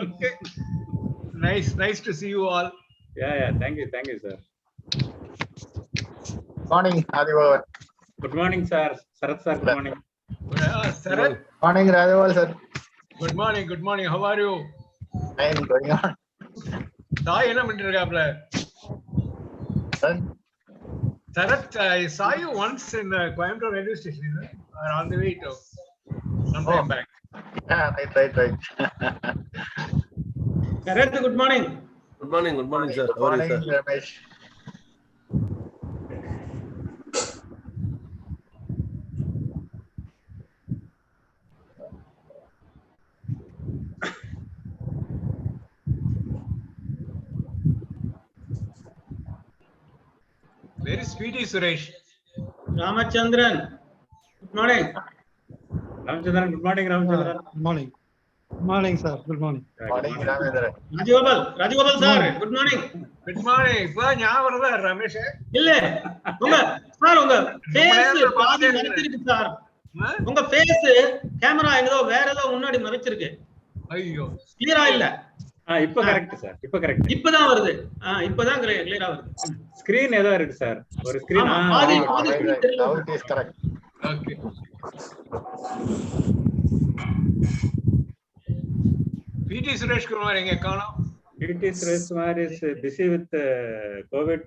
Okay. Nice to see you all. Yeah. Thank you, sir. Morning, Adivavan. Good morning, sir. Sarath sir, good morning. Sarath. Morning, Rajawal sir. Good morning. How are you? Fine, going on. Sai என்ன பண்ணிட்டு இருக்காப்ல? Sarath, I saw you once in the Coimbatore railway station, or on the way to sometime back. Yeah, right. Sarath, good morning. Good morning, sir. Good morning, Ramesh. Very speedy, Suresh. Ramachandran, good morning. Ramachandran, good morning, Ramachandran. Good morning, sir. Good morning. Morning, Ramendra. Rajagopal sir, good morning. Good morning. இப்போ ஞாபகம் வருதா ரமேஷ்? இல்ல உங்க face பாதி மறைச்சிருக்கு sir. உங்க face camera எங்கதோ வேற ஏதோ முன்னாடி மறைச்சிருக்கு. ஐயோ, கிளியரா இல்ல. இப்ப கரெக்ட் சார். இப்ப கரெக்ட். இப்பதான் வருது. இப்பதான் கிளியரா வருது. ஸ்கிரீன் ஏதோ இருக்கு சார். ஒரு screen Right. Now it is correct. okay. PT Suresh Kumar எங்க காணோம்? PT Suresh Kumar is busy with COVID.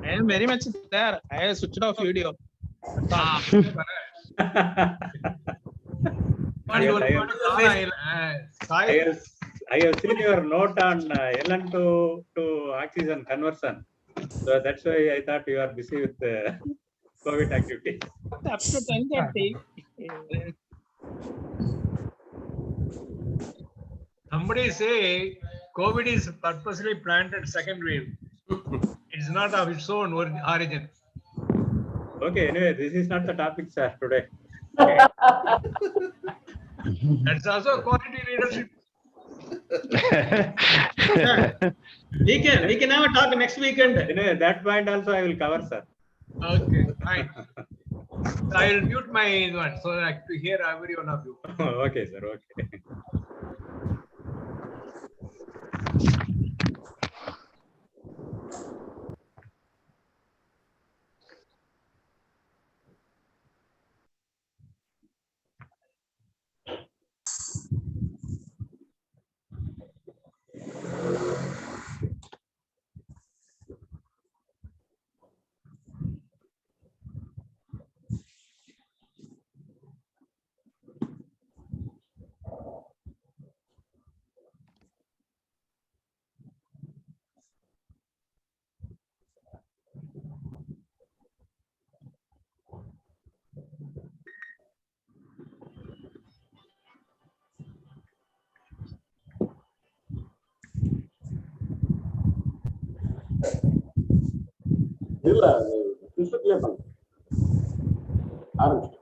I am very much there. I have switched off video. I have seen your note on LN to oxygen conversion. So that's why I thought you are busy with COVID activity. Up to 10:30. Somebody say COVID is purposely planted second wave. It's not of its own origin. Okay, anyway, this is not the topic, sir, today. That's also quality leadership. We can have a talk next weekend. Anyway, that point also I will cover, sir. Okay, fine. I will mute my one so that I can hear every one of you. Okay, sir. Okay. இல்ல சிஸ்டத்திலே பண்ணு ஆரம்பிச்சு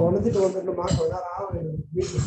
வந்துட்டு வந்துடணுமா வீட்டுல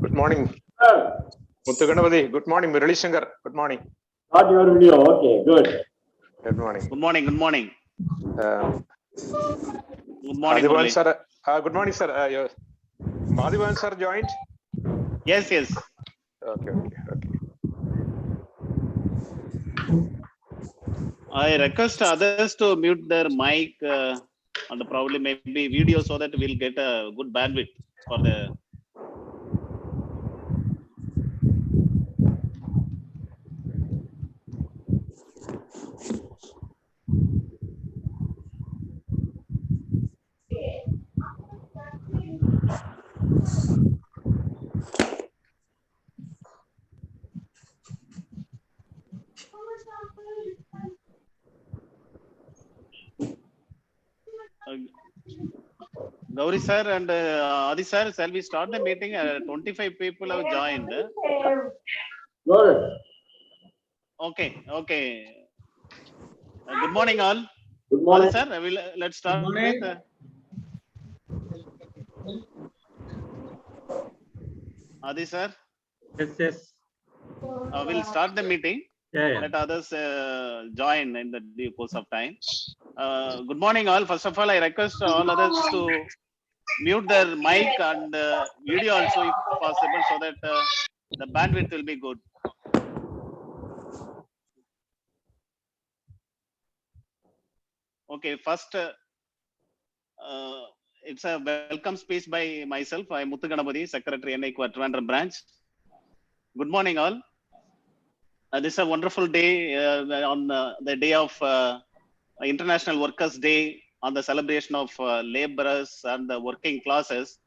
Good morning, Sir, Muthu Ganapathy. Good morning, Murali Shankar. Good morning. got your video. Okay, good. Good morning. Good morning. Good morning. Good morning, Madhivanan Murali. sir. Good morning, sir. Madhivanan sir joined. Yes, yes. Okay. I request others to mute their mic and probably maybe video so that we'll get a good bandwidth for the. Gauri sir and Adi sir, shall we start the meeting? 25 people have joined. Good. Okay. Good morning, all. Good morning. Adi sir, let's start Good morning. with. Adi sir, Yes. we'll start the meeting. Yeah. Let others join in the due course of time. Good morning, all. First of all, I request all others to mute their mic and video also, if possible, so that the bandwidth will be good. Okay, first, it's a welcome speech by myself. I am Muthu Ganapathy, Secretary NICOR Trivandrum branch. Good morning, all. This is a wonderful day on the day of International Workers' Day, on the celebration of laborers and the working classes.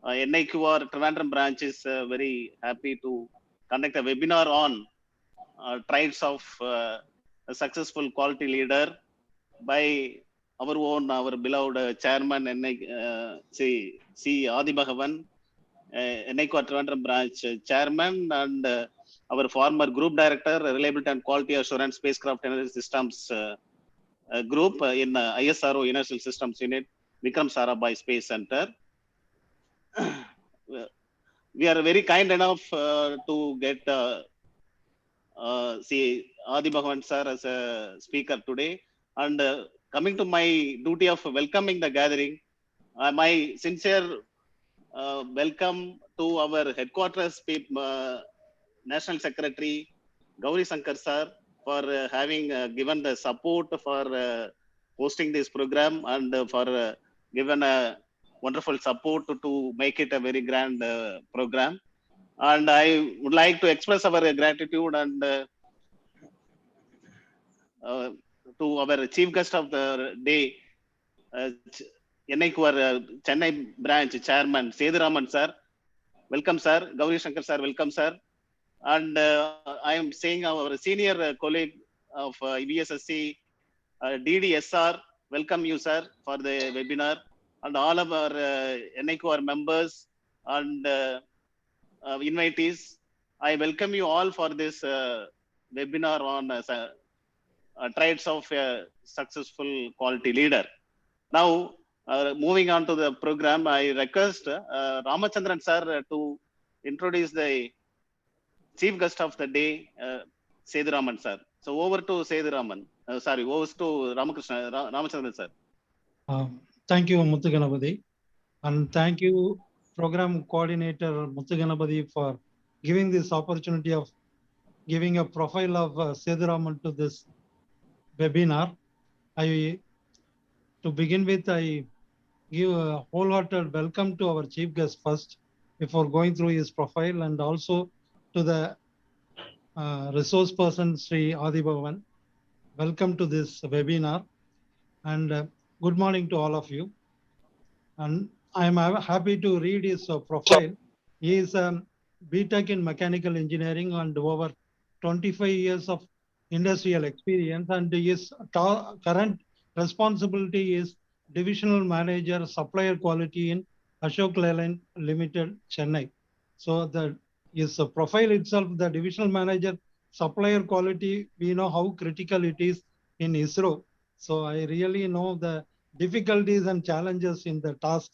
NIQR Trivandrum branch is very happy to conduct a webinar on traits of a successful quality leader by our beloved chairman C. Adi Bhagavan, NIQR Trivandrum branch chairman, and our former group director, Reliability and Quality Assurance Spacecraft Energy Systems group in ISRO International Systems Unit, Vikram Sarabhai Space Center. We are very kind enough to get Adi Bhagavan sir as a speaker today. And coming to my duty of welcoming the gathering, my sincere welcome to our headquarters National Secretary Gauri Shankar sir for having given the support for hosting this program and for given a wonderful support to make it a very grand program. And I would like to express our gratitude and to our chief guest of the day, NIQR Chennai branch chairman Seduraman sir. Welcome sir. Gauri Shankar sir, welcome sir. And I am saying our senior colleague of VSSC, DDSR, welcome you sir for the webinar, and all of our NIQR members and invitees. I welcome you all for this webinar on traits of a successful quality leader. Now, moving on to the program, I request Ramachandran sir to introduce the chief guest of the day, Seduraman sir. So over to Seduraman. Over to Ramachandran sir. Thank you, Muthu Ganapathy. And thank you, Program Coordinator Muthu Ganapathy, for giving this opportunity of giving a profile of Seduraman to this webinar. To begin with, I give a wholehearted welcome to our chief guest first before going through his profile, and also to the resource person Sri Adi Bhavan. Welcome to this webinar, and good morning to all of you. And I am happy to read his profile. He is BTech in mechanical engineering and over 25 years of industrial experience, and his current responsibility is divisional manager supplier quality in Ashok Leyland Limited, Chennai. So his profile itself, the divisional manager supplier quality, we know how critical it is in ISRO. So I really know the difficulties and challenges in the task.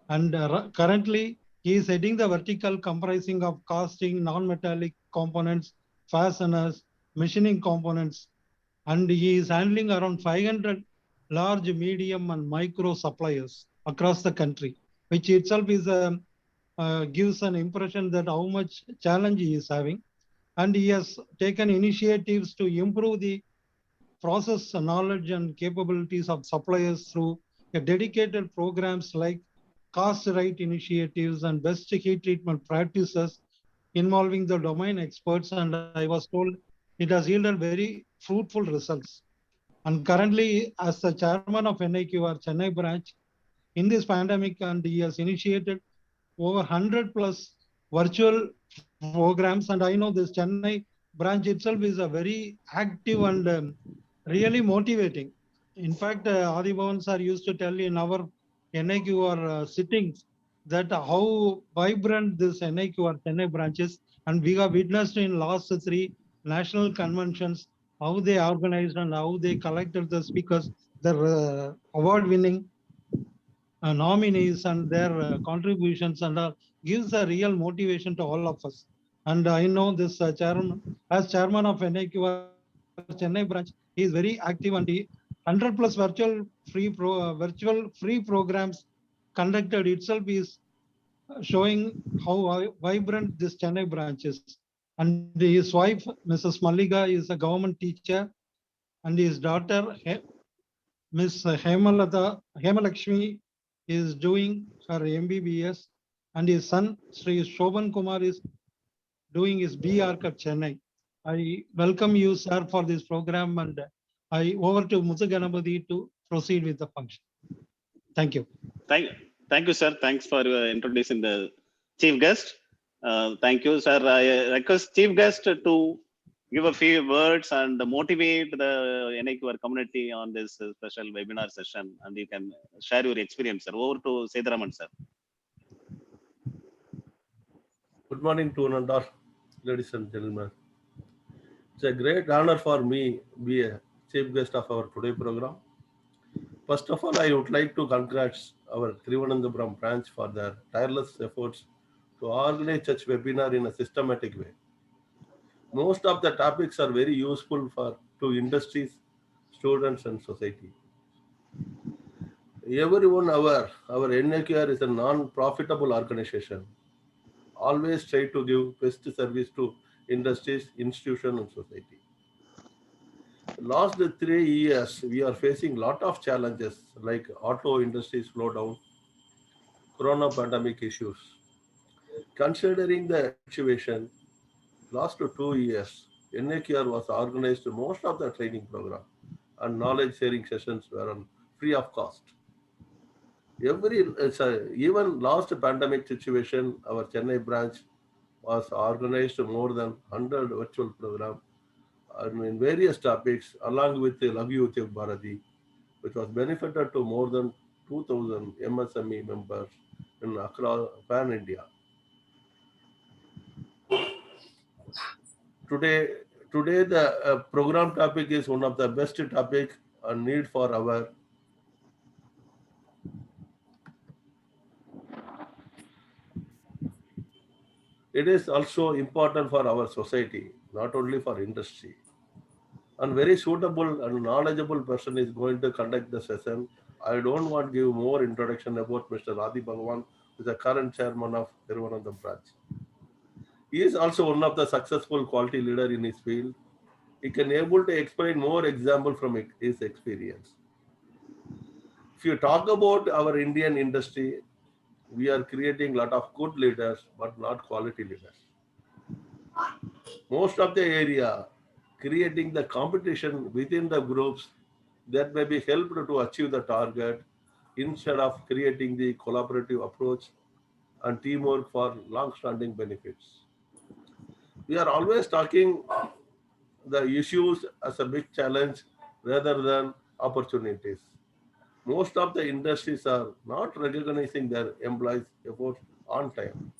And currently, he is heading the vertical comprising of casting, non-metallic components, fasteners, machining components, and he is handling around 500 large, medium, and micro suppliers across the country, which itself is gives an impression that how much challenge he is having. And he has taken initiatives to improve the process knowledge and capabilities of suppliers through a dedicated programs like cost right initiatives and best heat treatment practices involving the domain experts. And I was told it has yielded very fruitful results. And currently, as the chairman of NIQR Chennai branch in this pandemic, and he has initiated over 100 plus virtual programs. And I know this Chennai branch itself is a very active and really motivating. In fact, Adi Bhavan sir used to tell in our NIQR sittings that how vibrant this NIQR Chennai branch is, and we have witnessed in last 3 national conventions how they organized and how they collected the speakers, the award-winning nominees and their contributions, and gives a real motivation to all of us. And I know this chairman, as chairman of NIQR Chennai branch, he is very active, and he 100 plus virtual free programs conducted itself is showing how vibrant this Chennai branch is. And his wife, Mrs. Malliga, is a government teacher, and his daughter, Miss Hemalakshmi, is doing her MBBS, and his son, Sri Shobhan Kumar, is doing his BArch at Chennai. I welcome you, sir, for this program, and I over to Muthu Ganapathy to proceed with the function. Thank you. Thank you, sir. Thanks for introducing the chief guest. Thank you, sir. I request chief guest to give a few words and motivate the NIQR community on this special webinar session, and you can share your experience, sir. Over to Seduraman, sir. Good morning to Nandar, ladies and gentlemen. It's a great honor for me to be a chief guest of our today program. First of all, I would like to congratulate our Thiruvananthapuram branch for their tireless efforts to organize such webinar in a systematic way. Most of the topics are very useful to industries, students, and society. Everyone aware, our NIQR is a non-profitable organization. Always try to give best service to industries, institutions, and society. Last 3 years, we are facing lot of challenges like auto industry slowdown, corona pandemic issues. Considering the situation, last 2 years, NIQR was organized most of the training program, and knowledge sharing sessions were on free of cost. Even last pandemic situation, our Chennai branch was organized more than 100 virtual programs in various topics, along with the Love You Udyog Bharati, which was benefited to more than 2,000 MSME members in across pan India. Today the program topic is one of the best topic and need for our it is also important for our society, not only for industry. And very suitable and knowledgeable person is going to conduct the session. I don't want to give more introduction about Mr. Adi Bhagavan, who is the current chairman of Thiruvananthapuram branch. He is also one of the successful quality leader in his field. He can able to explain more example from his experience. If you talk about our Indian industry, we are creating a lot of good leaders, but not quality leaders. Most of the area, creating the competition within the groups that may be helped to achieve the target instead of creating the collaborative approach and teamwork for long-standing benefits. We are always talking the issues as a big challenge rather than opportunities. Most of the industries are not recognizing their employees' efforts on time.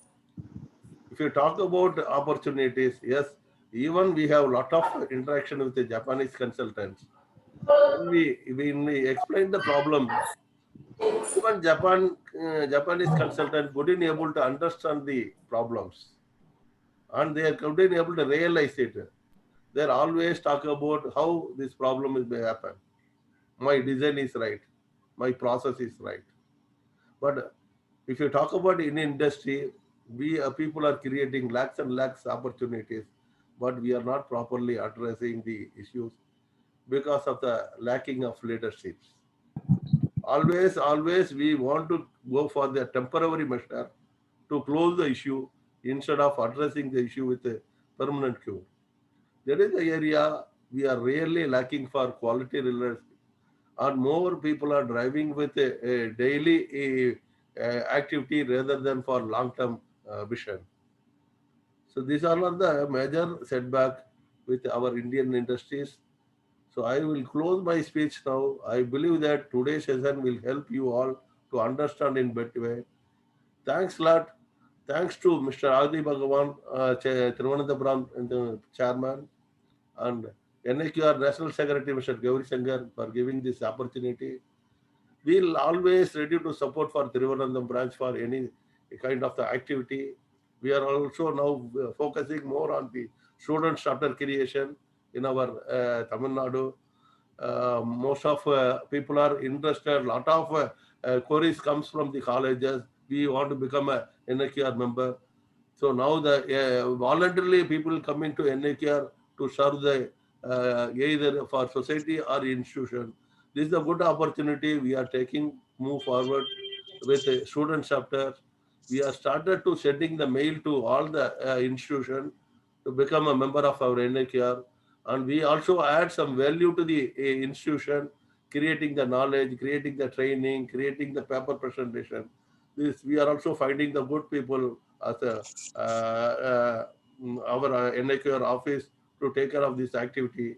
If you talk about opportunities, yes, even we have a lot of interaction with the Japanese consultants. When we explain the problem, even Japanese consultants wouldn't able to understand the problems, and they couldn't able to realize it. They're always talk about how this problem is may happen. My design is right, my process is right. But if you talk about in industry, we people are creating lakhs and lakhs opportunities, but we are not properly addressing the issues because of the lacking of leaderships. Always we want to go for the temporary measure to close the issue instead of addressing the issue with a permanent cure. That is the area we are really lacking for quality leadership, and more people are driving with a daily activity rather than for long-term vision. So these are the major setback with our Indian industries. So I will close my speech now. I believe that today's session will help you all to understand in better way. Thanks a lot. Thanks to Mr. Adi Bhagavan, Thiruvananthapuram the chairman, and NAQR National Secretary Mr. Gauri Shankar for giving this opportunity. We'll always ready to support for Thiruvananthapuram branch for any kind of the activity. We are also now focusing more on the student charter creation in our Tamil Nadu. Most of people are interested. A lot of queries comes from the colleges. We want to become a NAQR member. So now the voluntarily people coming to NAQR to serve the either for society or institution. This is a good opportunity we are taking move forward with the student chapter. We have started to sending the mail to all the institution to become a member of our NAQR, and we also add some value to the institution, creating the knowledge, creating the training, creating the paper presentation. This we are also finding the good people as our NAQR office to take care of this activity.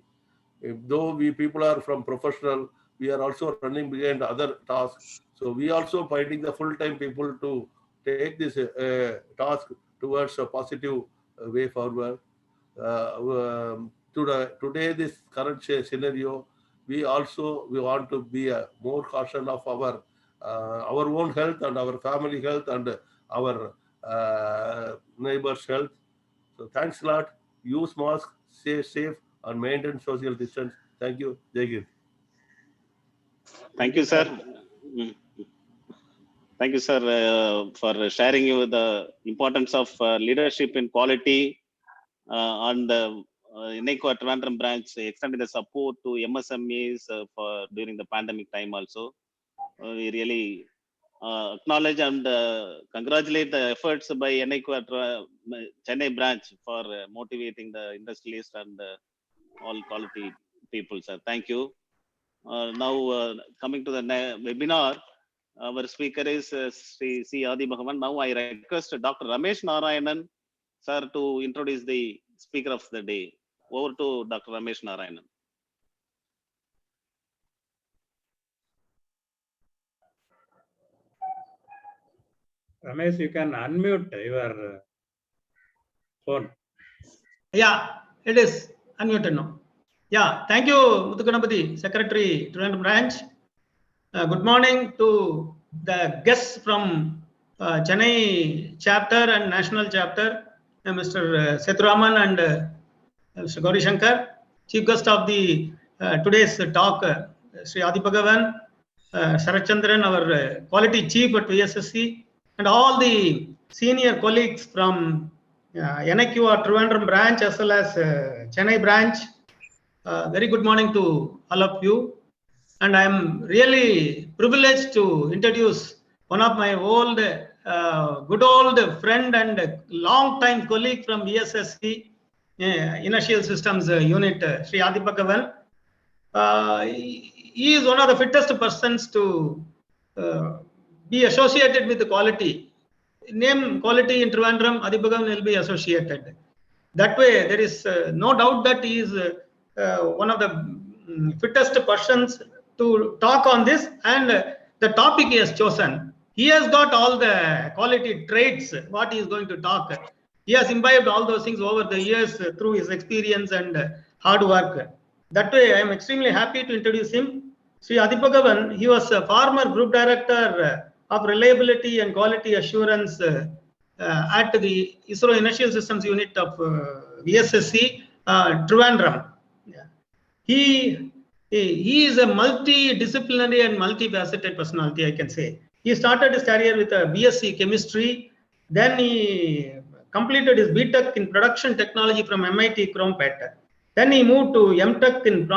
Though we people are from professional, we are also running behind other tasks. So we also finding the full-time people to take this task towards a positive way forward. Today, this current scenario, we want to be more caution of our own health and our family health and our neighbors' health. So thanks a lot. Use mask, stay safe, and maintain social distance. Thank you. Jai Hind. Thank you, sir. Thank you, sir, for sharing you the importance of leadership in quality and NAQR Trivandrum branch extending the support to MSMEs for during the pandemic time also. We really acknowledge and congratulate the efforts by NAQR Chennai branch for motivating the industrialists and all quality people, sir. Thank you. Now coming to the webinar, our speaker is Sri C. Adi Bhagavan. Now I request Dr. Ramesh Narayanan, sir, to introduce the speaker of the day. Over to Dr. Ramesh Narayanan. Ramesh, you can unmute your phone. Yeah, it is unmuted now. Yeah, thank you, Muthu Ganapathy, Secretary, Trivandrum Branch. Good morning to the guests from Chennai chapter and national chapter, Mr. Sethuraman and Mr. Gauri Shankar, chief guest of the today's talk, Sri Adi Bhagavan, Sarachandran, our quality chief at VSSC, and all the senior colleagues from NAQR Trivandrum branch as well as Chennai branch. Very good morning to all of you. and I am really privileged to introduce one of my good old friend and long time colleague from ESSC, Inertial Systems Unit, Sri Adipagavan. He is one of the fittest persons to be associated with the quality. Name quality in Trivandrum, Adipagavan will be associated. That way, there is no doubt that he is one of the fittest persons to talk on this, and the topic he has chosen. He has got all the quality traits, what he is going to talk. He has imbibed all those things over the years through his experience and hard work. That way, I am extremely happy to introduce him. Sri Adipagavan, he was a former group director of reliability and quality assurance at the ISRO Inertial Systems Unit of VSSC, Trivandrum. He is a multidisciplinary and multifaceted personality, I can say. He started his career with a BSc chemistry. Then he completed his BTech in production technology from MIT Crumpet. Then he moved to MTech in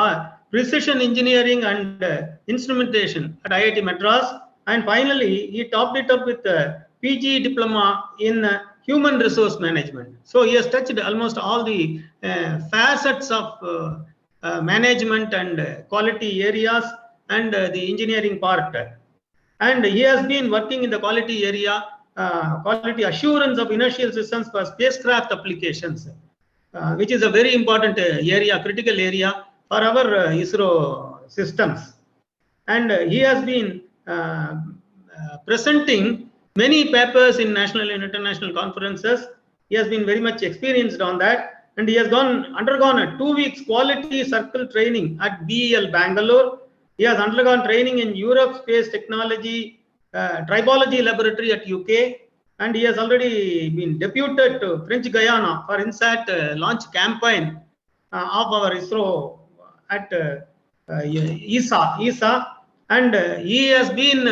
precision engineering and instrumentation at IIT Madras. And finally, he topped it up with a PG diploma in human resource management. So he has touched almost all the facets of management and quality areas and the engineering part. And he has been working in the quality area, quality assurance of inertial systems for spacecraft applications, which is a very important area, critical area for our ISRO systems. And he has been presenting many papers in national and international conferences. He has been very much experienced on that. And he has undergone a 2 weeks quality circle training at BEL Bangalore. He has undergone training in Europe Space Technology Tribology Laboratory at UK. And he has already been deputed to French Guyana for INSAT launch campaign of our ISRO at ESA. And he has been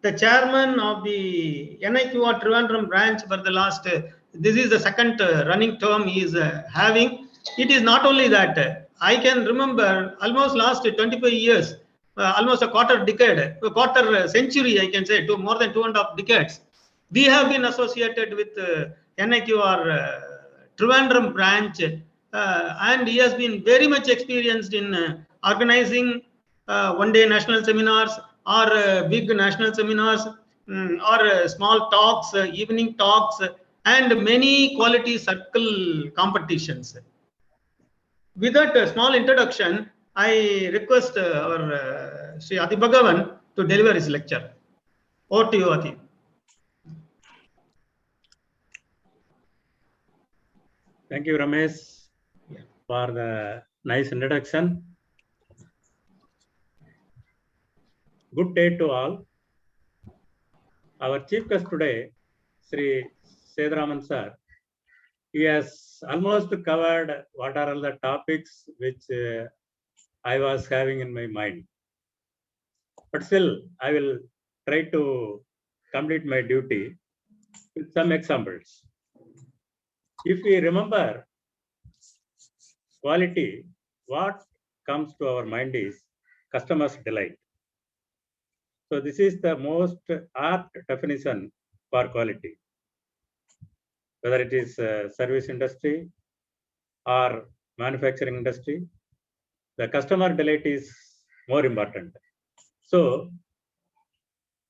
the chairman of the NIQR Trivandrum branch for the last, this is the second running term he is having. It is not only that, I can remember almost last 25 years, almost a quarter century, I can say, to more than 2.5 decades. We have been associated with NIQR Trivandrum branch, and he has been very much experienced in organizing one-day national seminars or big national seminars or small talks, evening talks, and many quality circle competitions. With that small introduction, I request our Sri Adipagavan to deliver his lecture. Over to you, Ati. Thank you, Ramesh, for the nice introduction. Good day to all. Our chief guest today, Sri Seduraman sir, he has almost covered what are all the topics which I was having in my mind. But still, I will try to complete my duty with some examples. If we remember quality, what comes to our mind is customer's delight. So this is the most apt definition for quality. Whether it is service industry or manufacturing industry, the customer delight is more important. So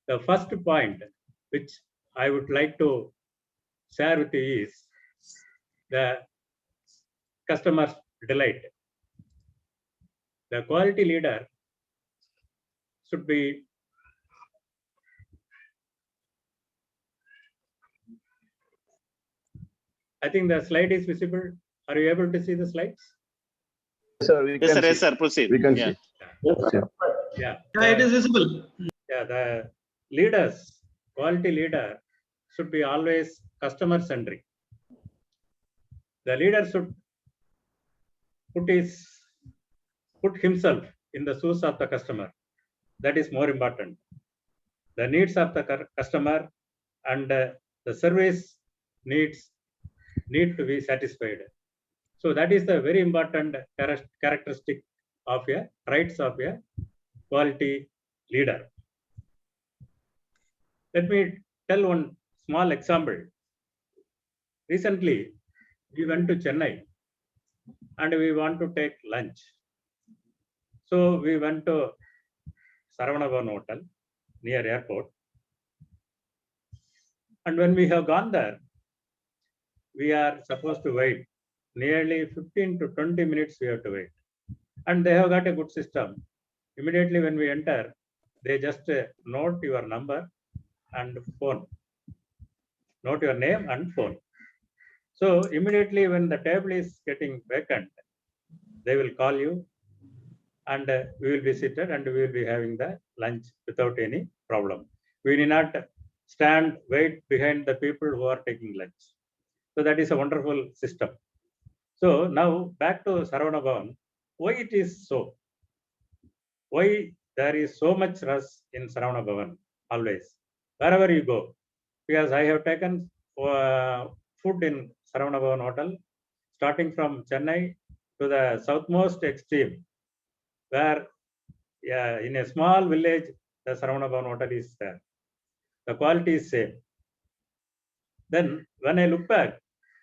the first point which I would like to share with you is the customer delight. The quality leader should be I think the slide is visible. Are you able to see the slides? Sir, Yes, sir. Proceed. We can Yeah. see. Yeah. It is visible. Yeah, the leaders, quality leader should be always customer centric. The leader should put himself in the shoes of the customer. That is more important. The needs of the customer and the service needs need to be satisfied. So that is the very important characteristic of a traits of a quality leader. Let me tell one small example. Recently, we went to Chennai and we want to take lunch. So we went to Saravana Hotel near airport. And when we have gone there, we are supposed to wait nearly 15 to 20 minutes we have to wait. And they have got a good system. Immediately when we enter, they just note your number and phone. Note your name and phone. So immediately when the table is getting vacant, they will call you and we will be seated and we will be having the lunch without any problem. We need not wait behind the people who are taking lunch. So that is a wonderful system. So now back to Saravana Bhavan. Why it is so? Why there is so much rush in Saravana Bhavan always? Wherever you go. Because I have taken food in Saravana Bhavan Hotel, starting from Chennai to the southmost extreme, where in a small village, the Saravana Bhavan Hotel is there. The quality is same. Then when I look back,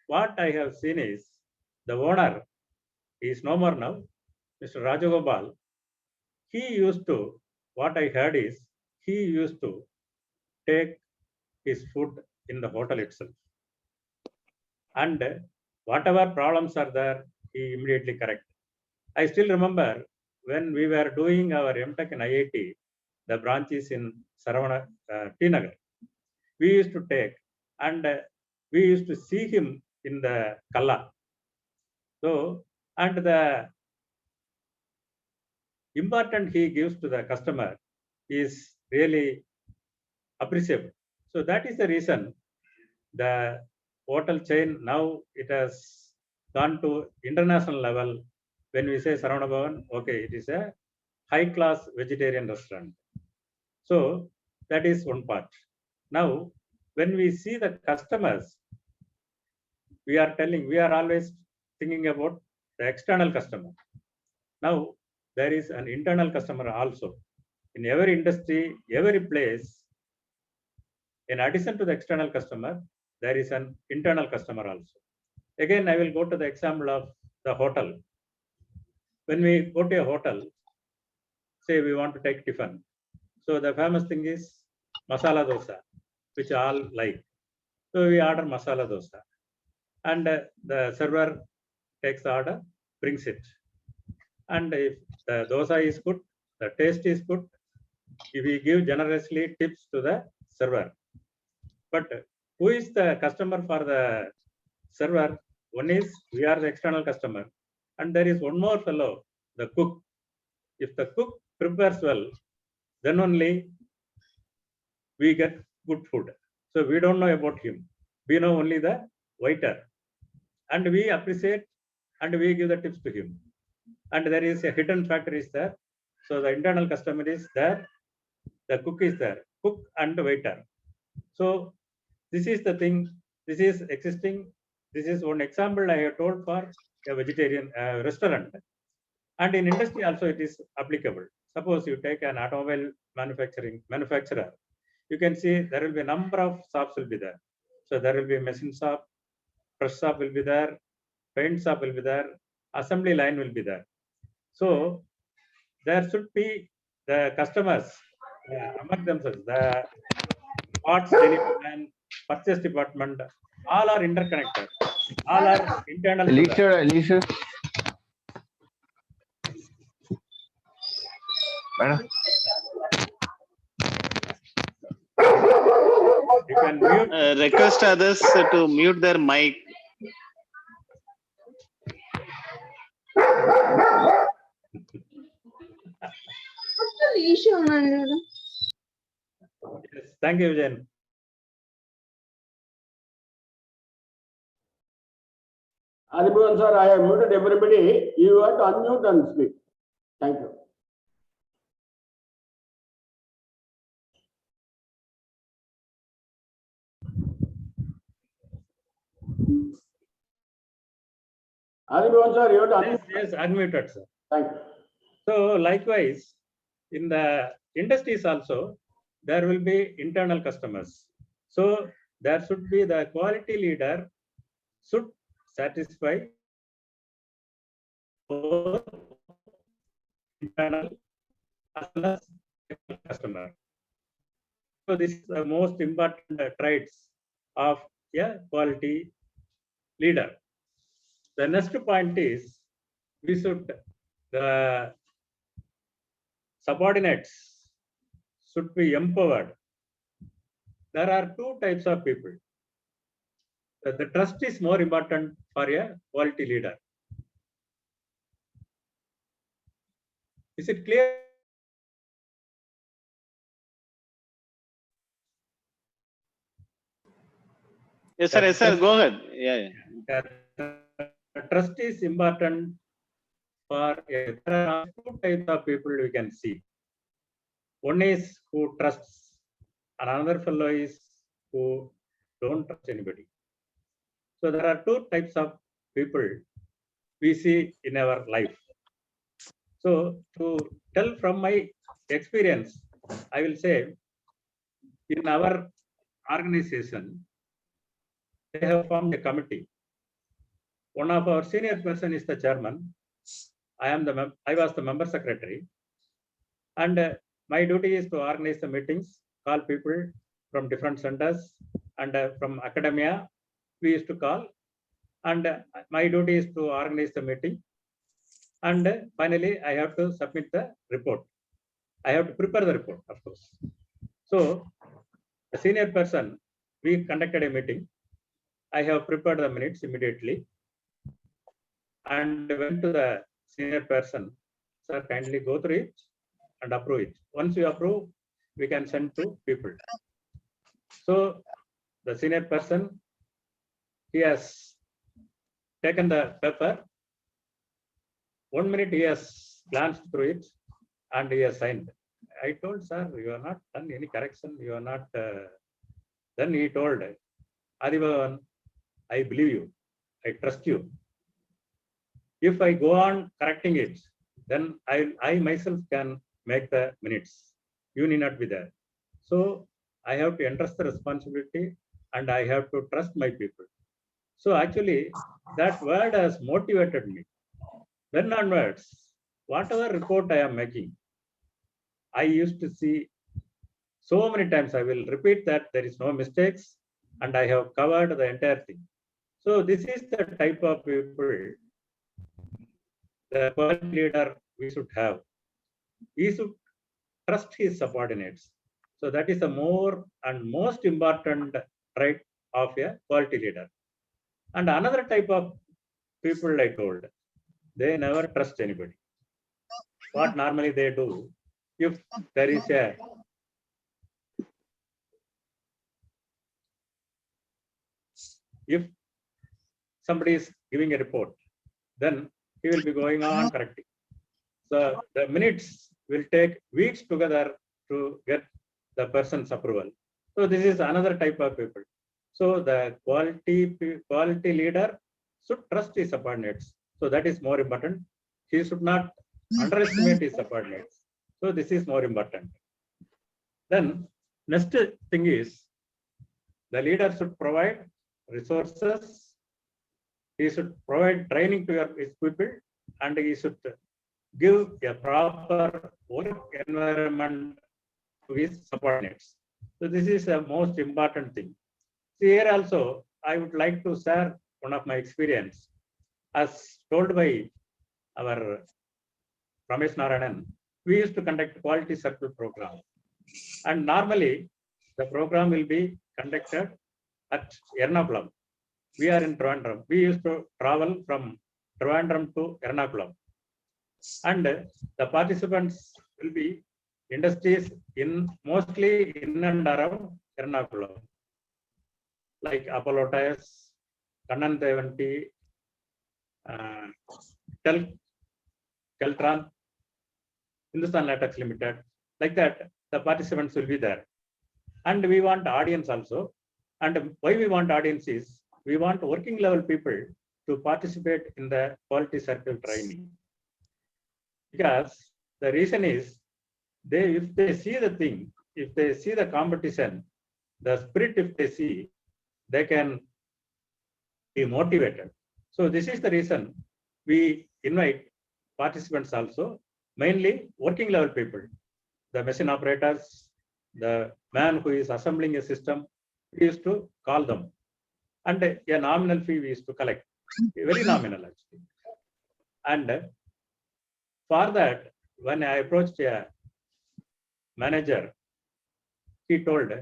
what I have seen is the owner is no more now, Mr. Rajagopal. He used to, what I heard is, he used to take his food in the hotel itself. And whatever problems are there, he immediately correct. I still remember when we were doing our MTech in IIT, the branches in Saravana, T Nagar. We used to take and we used to see him in the Kalla. So, and the important he gives to the customer is really appreciable. So that is the reason the hotel chain now it has gone to international level. When we say Saravana Bhavan, okay, it is a high-class vegetarian restaurant. So that is one part. Now, when we see the customers, we are always thinking about the external customer. Now, there is an internal customer also. In every industry, every place, in addition to the external customer, there is an internal customer also. Again, I will go to the example of the hotel. When we go to a hotel, say we want to take tiffin. So the famous thing is masala dosa, which all like. So we order masala dosa. And the server takes the order, brings it. And if the dosa is good, the taste is good, we give generously tips to the server. But who is the customer for the server? One is we are the external customer. And there is one more fellow, the cook. If the cook prepares well, then only we get good food. So we don't know about him. We know only the waiter. And we appreciate and we give the tips to him. And there is a hidden factor is there. So the internal customer is there. The cook is there. Cook and waiter. So this is the thing. This is existing. This is one example I have told for a vegetarian restaurant. And in industry also it is applicable. Suppose you take an automobile manufacturer. You can see there will be a number of shops will be there. So there will be a machine shop, press shop will be there, paint shop will be there, assembly line will be there. So there should be the customers among themselves, the parts delivery and purchase department, all are interconnected. All are internal. Alicia. You can mute. Request others to mute their mic. Yes, thank you, Jen. Adibhavan sir, I have muted everybody. You have to unmute and speak. Thank you. Adibhavan sir, you have to unmute. Yes, unmuted, sir. Thank you. So likewise, in the industries also, there will be internal customers. So there should be the quality leader should satisfy both internal as well as customer. So this is the most important traits of a quality leader. The next point is we should, the subordinates should be empowered. There are two types of people. The trust is more important for a quality leader. Is it clear? Yes, sir. Yes, sir. Go ahead. Yeah. Trust is important for there are two types of people we can see. One is who trusts, and another fellow is who don't trust anybody. So there are two types of people we see in our life. So to tell from my experience, I will say in our organization, they have formed a committee. One of our senior person is the chairman. I was the member secretary, and my duty is to organize the meetings, call people from different centers, and from academia we used to call, and my duty is to organize the meeting, and finally I have to submit the report. I have to prepare the report, of course. So the senior person, we conducted a meeting. I have prepared the minutes immediately and went to the senior person. Sir, kindly go through it and approve it. Once you approve, we can send to people. So the senior person, he has taken the paper. 1 minute he has glanced through it and he has signed. I told, sir, you have not done any correction. You are not. Then he told, Adibhavan, I believe you. I trust you. If I go on correcting it, then I myself can make the minutes. You need not be there. So I have to entrust the responsibility and I have to trust my people. So actually, that word has motivated me. Then onwards, whatever report I am making, I used to see so many times, I will repeat that there is no mistakes and I have covered the entire thing. So this is the type of people, the quality leader we should have. He should trust his subordinates. So that is the more and most important trait of a quality leader. And another type of people I told, they never trust anybody. What normally they do, if there is a if somebody is giving a report, then he will be going on correcting. So the minutes will take weeks together to get the person's approval. So this is another type of people. So the quality leader should trust his subordinates. So that is more important. He should not underestimate his subordinates. So this is more important. Then next thing is the leader should provide resources. He should provide training to his people, and he should give a proper work environment to his subordinates. So this is the most important thing. See, here also, I would like to share one of my experience. As told by our Ramesh Narayanan, we used to conduct quality circle program. And normally, the program will be conducted at Ernakulam. We are in Trivandrum. We used to travel from Trivandrum to Ernakulam. And the participants will be industries mostly in and around Ernakulam, like Apollo Tyres, Kannan Devanti, Keltron, Hindustan Latex Limited. Like that, the participants will be there. And we want audience also. And why we want audience is, we want working level people to participate in the quality circle training. Because the reason is, if they see the thing, if they see the competition, the spirit, if they see, they can be motivated. So this is the reason we invite participants also, mainly working level people, the machine operators, the man who is assembling a system, we used to call them. And a nominal fee we used to collect, very nominal actually. And for that, when I approached a manager, he told,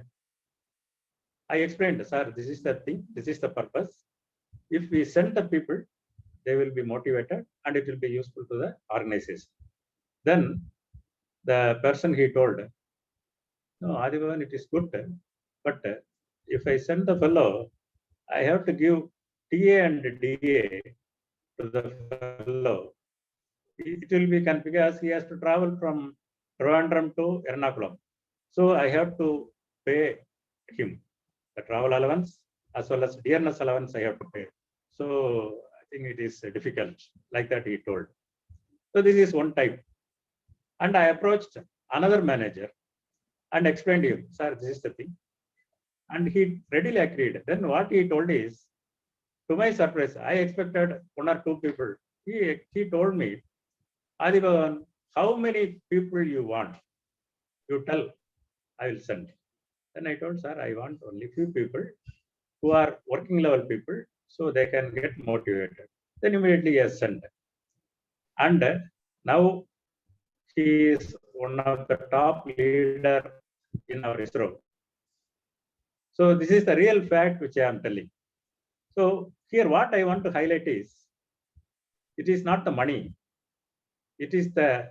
I explained, sir, this is the thing, this is the purpose. If we send the people, they will be motivated and it will be useful to the organization. Then the person, he told, no, Adibhavan, it is good, but if I send the fellow, I have to give TA and DA to the fellow. It will be confused because he has to travel from Trivandrum to Ernakulam. So I have to pay him the travel allowance as well as dearness allowance I have to pay. So I think it is difficult, like that he told. So this is one type. And I approached another manager and explained to him, sir, this is the thing. And he readily agreed. Then what he told is, to my surprise, I expected 1 or 2 people. He told me, Adibhavan, how many people you want? You tell, I will send. Then I told, sir, I want only few people who are working level people, so they can get motivated. Then immediately he has sent. And now he is one of the top leader in our ISRO. So this is the real fact which I am telling. So here what I want to highlight is, it is not the money. It is the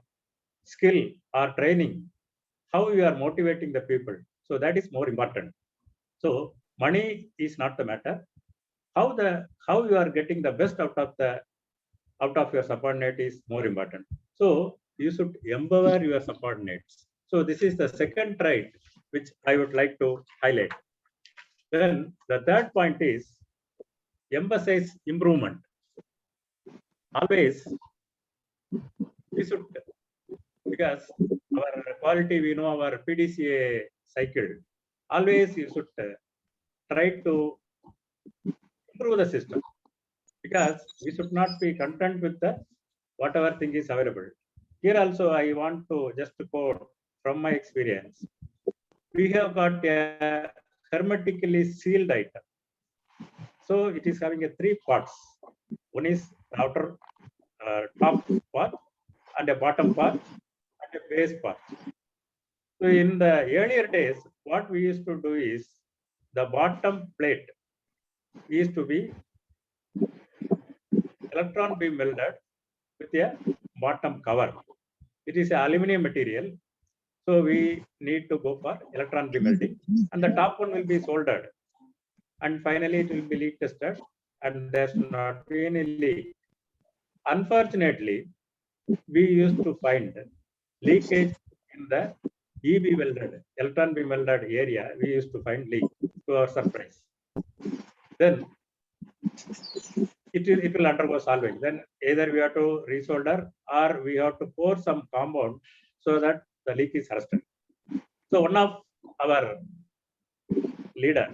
skill or training, how you are motivating the people. So that is more important. So money is not the matter. How you are getting the best out of your subordinate is more important. So you should empower your subordinates. So this is the second trait which I would like to highlight. Then the third point is emphasize improvement. Always we should, because our quality, we know our PDCA cycle, always you should try to improve the system, because we should not be content with the whatever thing is available. Here also I want to just quote from my experience. We have got a hermetically sealed item. So it is having a 3 parts. One is the outer top part and a bottom part and a base part. So in the earlier days, what we used to do is the bottom plate used to be electron beam welded with a bottom cover. It is an aluminum material. So we need to go for electron beam welding, and the top one will be soldered. And finally it will be leak tested, and there should not be any leak. Unfortunately, we used to find leakage in the EB welded, electron beam welded area. We used to find leak, to our surprise. Then it will undergo solving. Then either we have to resolder or we have to pour some compound so that the leak is arrested. So one of our leader,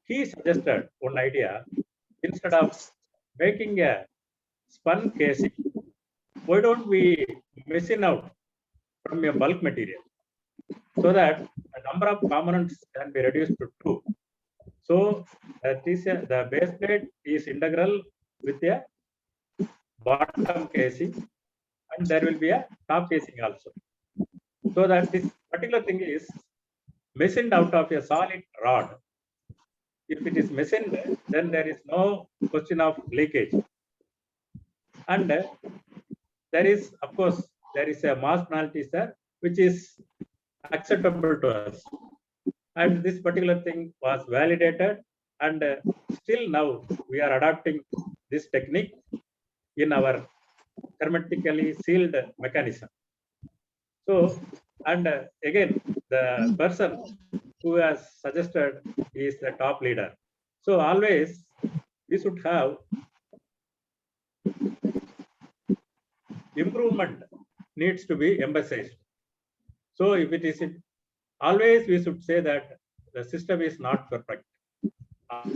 he suggested one idea. Instead of making a spun casing, why don't we machine out from a bulk material so that the number of components can be reduced to 2. So that is the base plate is integral with a bottom casing, and there will be a top casing also. So that this particular thing is machined out of a solid rod. If it is machined, then there is no question of leakage. And there is, of course, there is a mass penalty, sir, which is acceptable to us. And this particular thing was validated, and still now we are adopting this technique in our hermetically sealed mechanism. So, and again, the person who has suggested is the top leader. So always we should have improvement needs to be emphasized. So if it is, always we should say that the system is not perfect.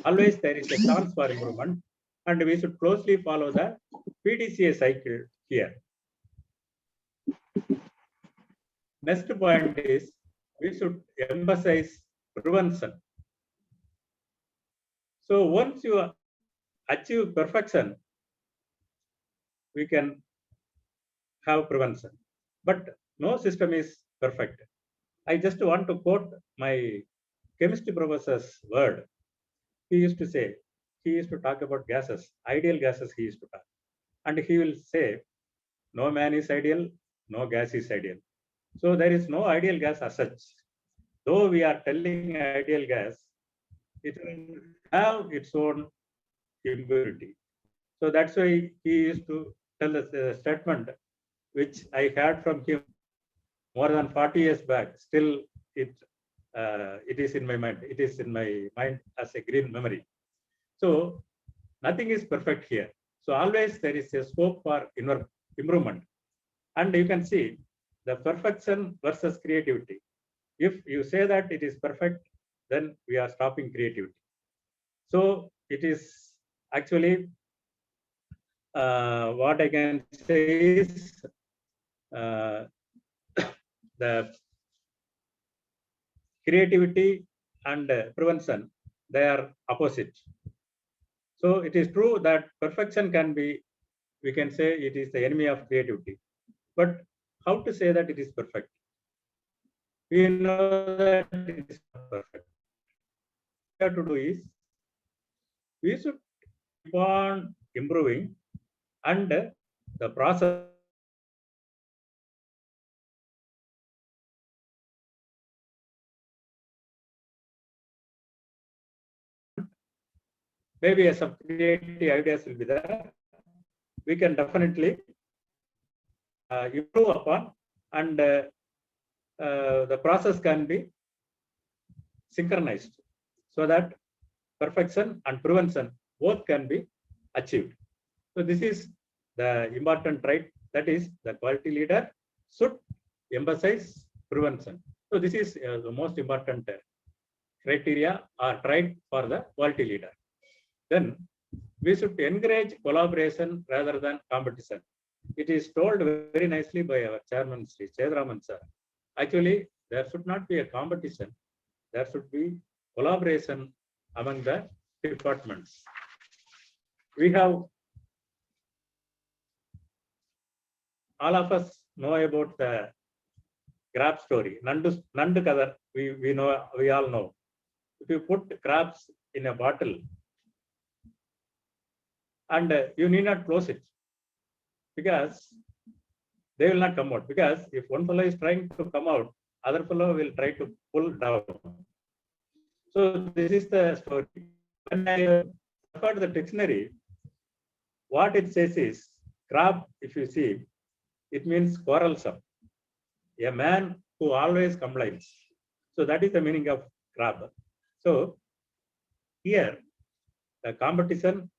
Always there is a chance for improvement, and we should closely follow the PDCA cycle here. Next point is we should emphasize prevention. So once you achieve perfection, we can have prevention, but no system is perfect. I just want to quote my chemistry professor's word. He used to say, he used to talk about gases, ideal gases he used to talk. And he will say, no man is ideal, no gas is ideal. So there is no ideal gas as such. Though we are telling ideal gas, it will have its own impurity. So that's why he used to tell us a statement which I heard from him more than 40 years back. Still, it is in my mind. It is in my mind as a green memory. So nothing is perfect here. So always there is a scope for improvement. And you can see the perfection versus creativity. If you say that it is perfect, then we are stopping creativity. So it is actually what I can say is the creativity and prevention, they are opposite. So it is true that perfection can be, we can say it is the enemy of creativity. But how to say that it is perfect? We know that it is not perfect. What we have to do is, we should keep on improving, and the process maybe some creative ideas will be there. We can definitely improve upon, and the process can be synchronized so that perfection and prevention both can be achieved. So this is the important trait, that is the quality leader should emphasize prevention. So this is the most important criteria or trait for the quality leader. Then we should encourage collaboration rather than competition. It is told very nicely by our chairman, Sri Chedraman sir. Actually, there should not be a competition. There should be collaboration among the departments. We have, all of us know about the crab story. Nandu Kadar, we know, we all know. If you put crabs in a bottle and you need not close it, because they will not come out. Because if one fellow is trying to come out, other fellow will try to pull down. So this is the story. When I refer to the dictionary, what it says is, crab, if you see, it means quarrelsome, a man who always complains. So that is the meaning of crab. So here, the competition,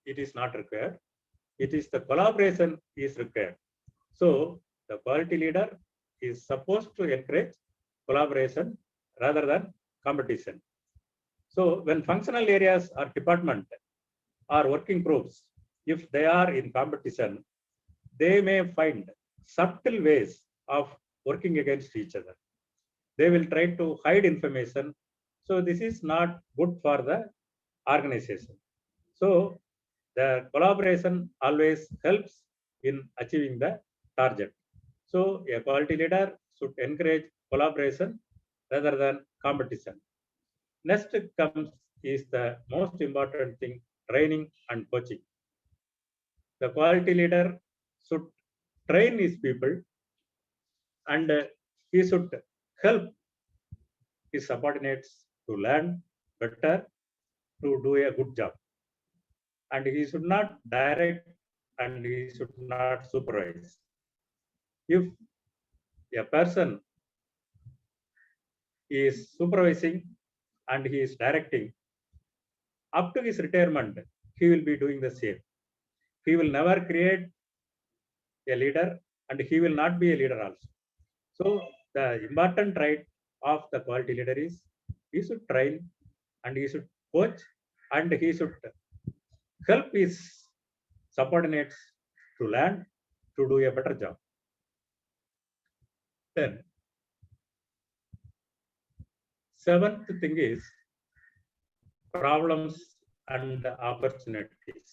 it is not required. It is the collaboration is required. So the quality leader is supposed to encourage collaboration rather than competition. So when functional areas or department or working groups, if they are in competition, they may find subtle ways of working against each other. They will try to hide information. So this is not good for the organization. So the collaboration always helps in achieving the target. So a quality leader should encourage collaboration rather than competition. Next comes is the most important thing, training and coaching. The quality leader should train his people, and he should help his subordinates to learn better, to do a good job. And he should not direct and he should not supervise. If a person is supervising and he is directing, up to his retirement, he will be doing the same. He will never create a leader, and he will not be a leader also. So the important trait of the quality leader is he should train and he should coach and he should help his subordinates to learn to do a better job. Then seventh thing is problems and opportunities.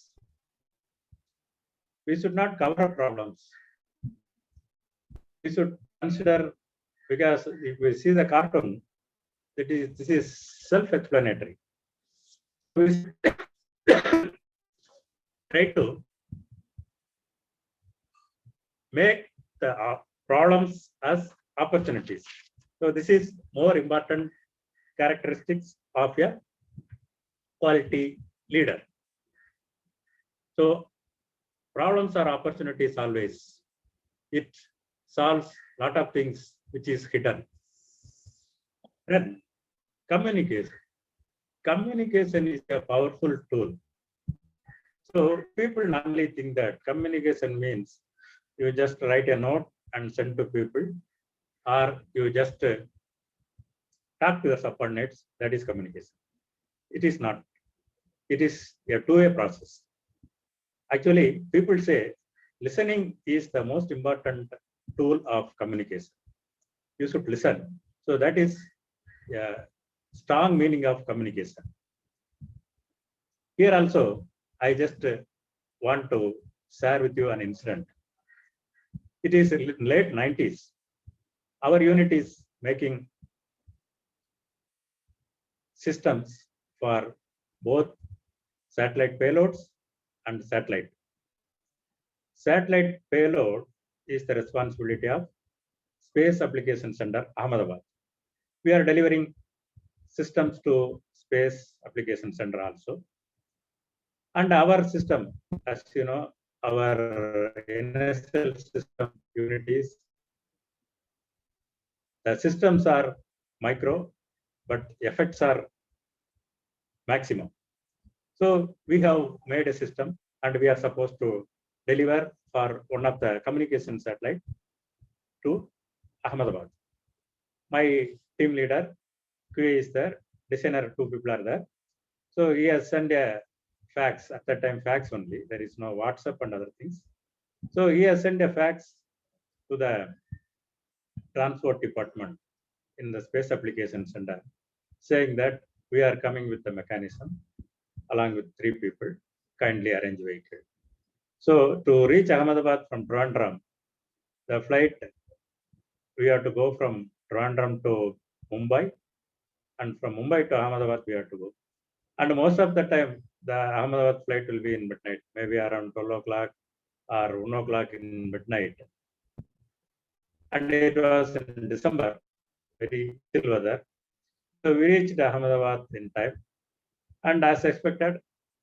We should not cover problems. We should consider, because if we see the cartoon, this is self-explanatory. We should try to make the problems as opportunities. So this is more important characteristics of a quality leader. So problems or opportunities always. It solves a lot of things which is hidden. Then communication. Communication is a powerful tool. So people normally think that communication means you just write a note and send to people, or you just talk to your subordinates. That is communication. It is not. It is a two-way process. Actually, people say listening is the most important tool of communication. You should listen. So that is a strong meaning of communication. Here also, I just want to share with you an incident. It is in late 90s. Our unit is making systems for both satellite payloads and satellite. Satellite payload is the responsibility of Space Application Center, Ahmedabad. We are delivering systems to Space Application Center also. And our system, as you know, our NSL system unities, the systems are micro, but effects are maximum. So we have made a system and we are supposed to deliver for one of the communication satellite to Ahmedabad. My team leader, QA is there, designer, 2 people are there. So he has sent a fax, at that time fax only, there is no WhatsApp and other things. So he has sent a fax to the transport department in the Space Application Center saying that we are coming with the mechanism along with 3 people, kindly arrange vehicle. So to reach Ahmedabad from Trivandrum, the flight, we have to go from Trivandrum to Mumbai, and from Mumbai to Ahmedabad we have to go. And most of the time, the Ahmedabad flight will be in midnight, maybe around 12 o'clock or 1 o'clock in midnight. And it was in December, very chill weather. So we reached Ahmedabad in time. And as expected,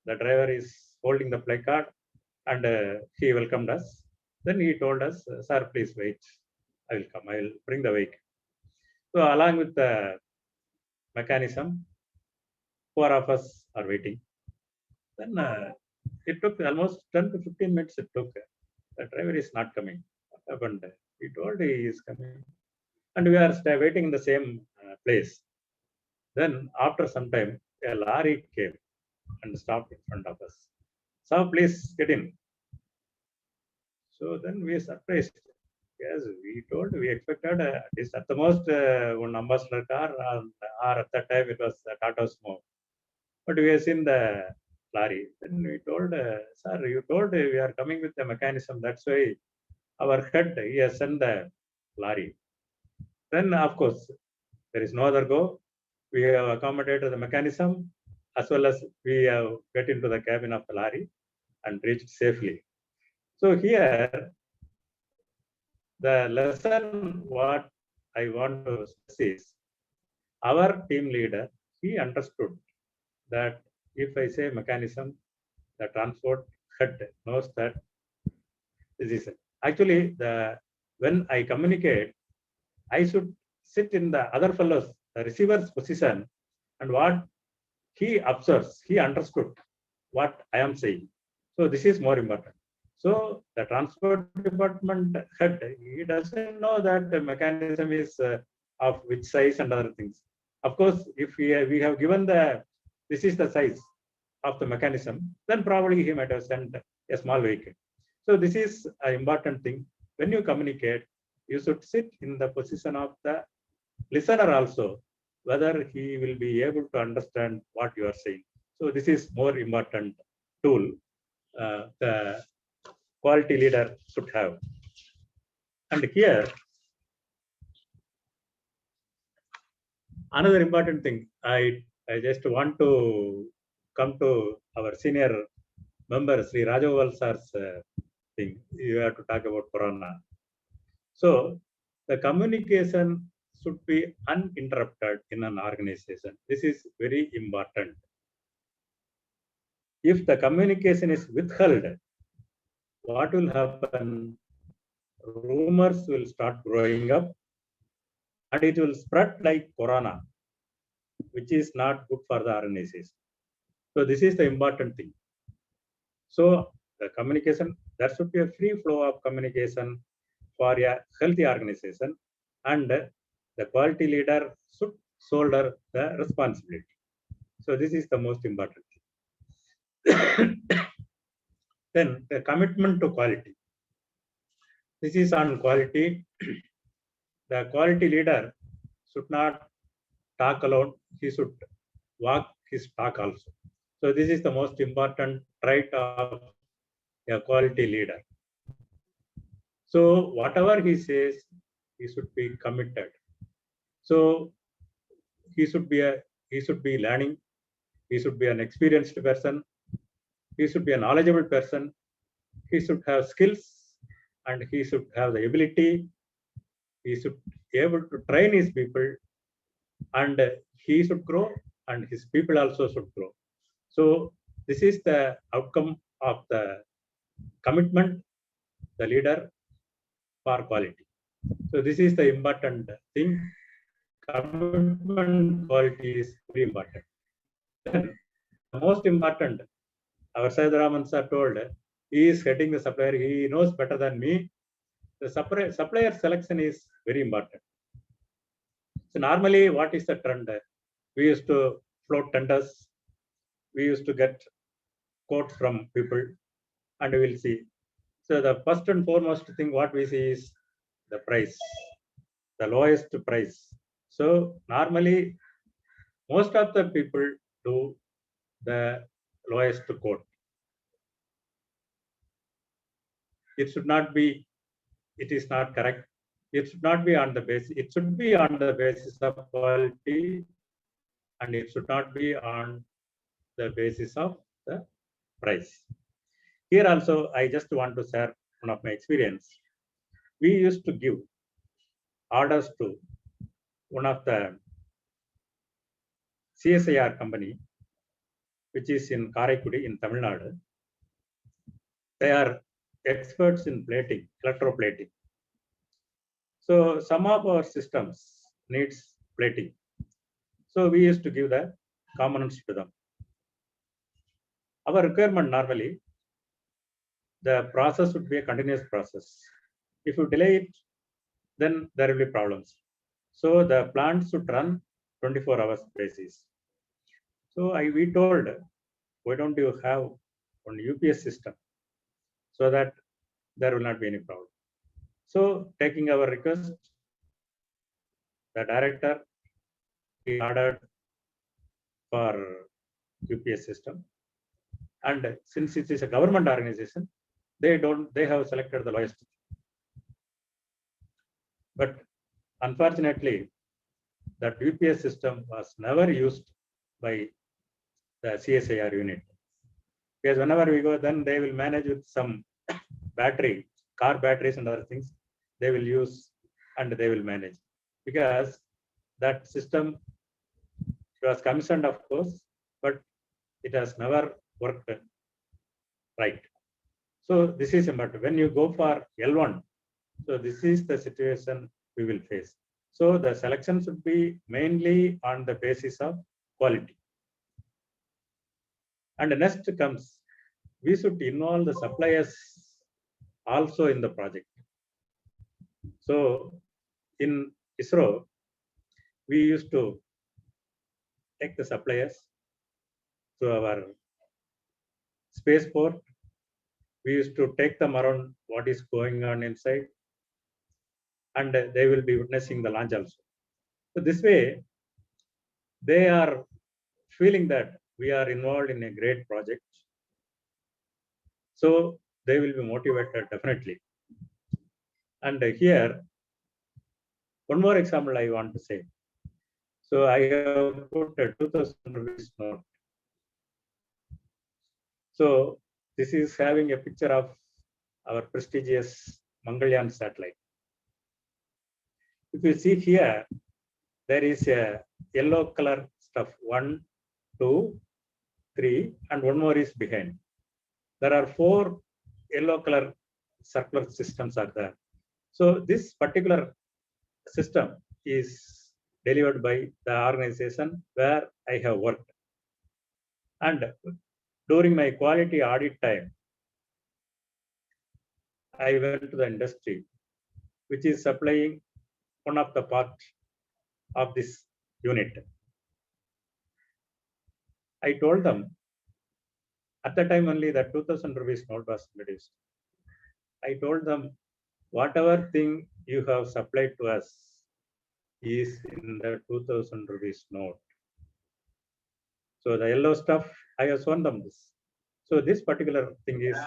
the driver is holding the placard and he welcomed us. Then he told us, sir, please wait. I will come, I will bring the vehicle. So along with the mechanism, 4 of us are waiting. Then it took almost 10 to 15 minutes it took. The driver is not coming. What happened? He told he is coming. And we are waiting in the same place. Then after some time, a lorry came and stopped in front of us. So please get in. So then we are surprised. Yes, we told, we expected at least at the most one ambassador car, or at that time it was Tata Sumo. But we have seen the lorry. Then we told, sir, you told we are coming with the mechanism. That's why our head, he has sent the lorry. Then, of course, there is no other go. We have accommodated the mechanism as well as we have get into the cabin of the lorry and reached safely. So here, the lesson what I want to stress is, our team leader, he understood that if I say mechanism, the transport head knows that this is it. Actually, when I communicate, I should sit in the other fellow's, the receiver's position, and what he observes, he understood what I am saying. So this is more important. So the transport department head, he doesn't know that the mechanism is of which size and other things. Of course, if we have given this is the size of the mechanism, then probably he might have sent a small vehicle. So this is an important thing. When you communicate, you should sit in the position of the listener also, whether he will be able to understand what you are saying. So this is more important tool the quality leader should have. And here, another important thing, I just want to come to our senior member, Sri Rajagopalan sir's thing. You have to talk about Corona. So the communication should be uninterrupted in an organization. This is very important. If the communication is withheld, what will happen? Rumors will start growing up and it will spread like Corona, which is not good for the organization. So this is the important thing. So the communication, there should be a free flow of communication for a healthy organization, and the quality leader should shoulder the responsibility. So this is the most important thing. Then the commitment to quality. This is on quality. The quality leader should not talk alone. He should walk his talk also. So this is the most important trait of a quality leader. So whatever he says, he should be committed. So he should be learning. He should be an experienced person. He should be a knowledgeable person. He should have skills and he should have the ability. He should be able to train his people, and he should grow and his people also should grow. So this is the outcome of the commitment, the leader for quality. So this is the important thing. Commitment quality is very important. Then the most important, our Saidaraman sir told, he is heading the supplier, he knows better than me. The supplier selection is very important. So normally what is the trend? We used to float tenders, we used to get quotes from people, and we will see. So the first and foremost thing what we see is the price, the lowest price. So normally most of the people do the lowest quote. It should not be, it is not correct. It should not be on the basis, it should be on the basis of quality, and it should not be on the basis of the price. Here also, I just want to share one of my experience. We used to give orders to one of the CSIR company, which is in Karaikudi in Tamil Nadu. They are experts in plating, electroplating. So some of our systems needs plating. So we used to give the components to them. Our requirement normally, the process would be a continuous process. If you delay it, then there will be problems. So the plant should run 24 hours basis. So we told, why don't you have one UPS system so that there will not be any problem. So taking our request, the director, he ordered for UPS system. And since it is a government organization, they have selected the lowest. But unfortunately, that UPS system was never used by the CSIR unit. Because whenever we go, then they will manage with some battery, car batteries and other things, they will use and they will manage. Because that system was commissioned, of course, but it has never worked right. So this is important. When you go for L1, so this is the situation we will face. So the selection should be mainly on the basis of quality. And next comes, we should involve the suppliers also in the project. So in ISRO, we used to take the suppliers to our spaceport. We used to take them around what is going on inside, and they will be witnessing the launch also. So this way, they are feeling that we are involved in a great project. So they will be motivated definitely. And here, one more example I want to say. So I have put a 2000 rupees note. So this is having a picture of our prestigious Mangalyaan satellite. If you see here, there is a yellow color stuff, 1, 2, 3, and one more is behind. There are 4 yellow color circular systems are there. So this particular system is delivered by the organization where I have worked. And during my quality audit time, I went to the industry, which is supplying one of the parts of this unit. I told them, at the time only that 2000 rupees note was introduced. I told them, whatever thing you have supplied to us is in the 2000 rupees note. So the yellow stuff, I have shown them this. So this particular thing is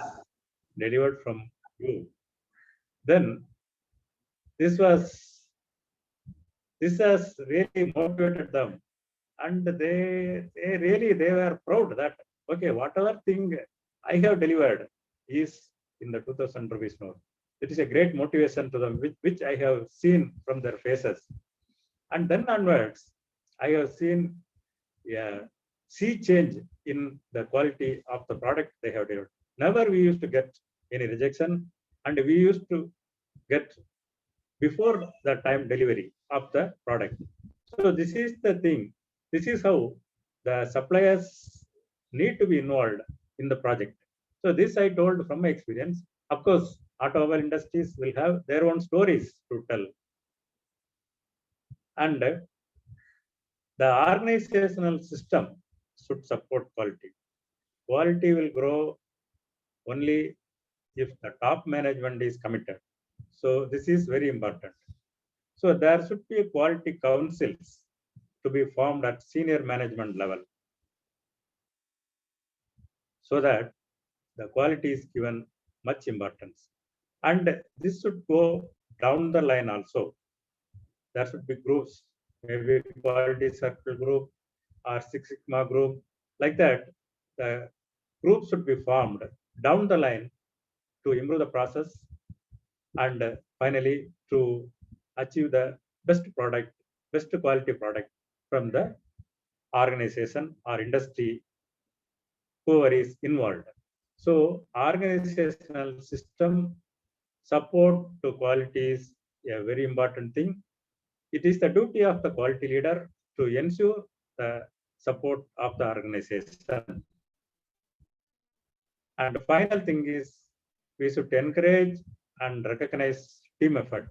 delivered from you. Then this has really motivated them, and they were proud that okay, whatever thing I have delivered is in the 2000 rupees note. It is a great motivation to them, which I have seen from their faces. And then onwards, I have seen sea change in the quality of the product they have delivered. Never we used to get any rejection, and we used to get before the time delivery of the product. So this is the thing. This is how the suppliers need to be involved in the project. So this I told from my experience. Of course, automobile industries will have their own stories to tell. And the organizational system should support quality. Quality will grow only if the top management is committed. So this is very important. So there should be quality councils to be formed at senior management level, so that the quality is given much importance. And this should go down the line also. There should be groups, maybe quality circle group or Six Sigma group, like that. The group should be formed down the line to improve the process and finally to achieve the best product, best quality product from the organization or industry, whoever is involved. So organizational system support to quality is a very important thing. It is the duty of the quality leader to ensure the support of the organization. And the final thing is, we should encourage and recognize team effort.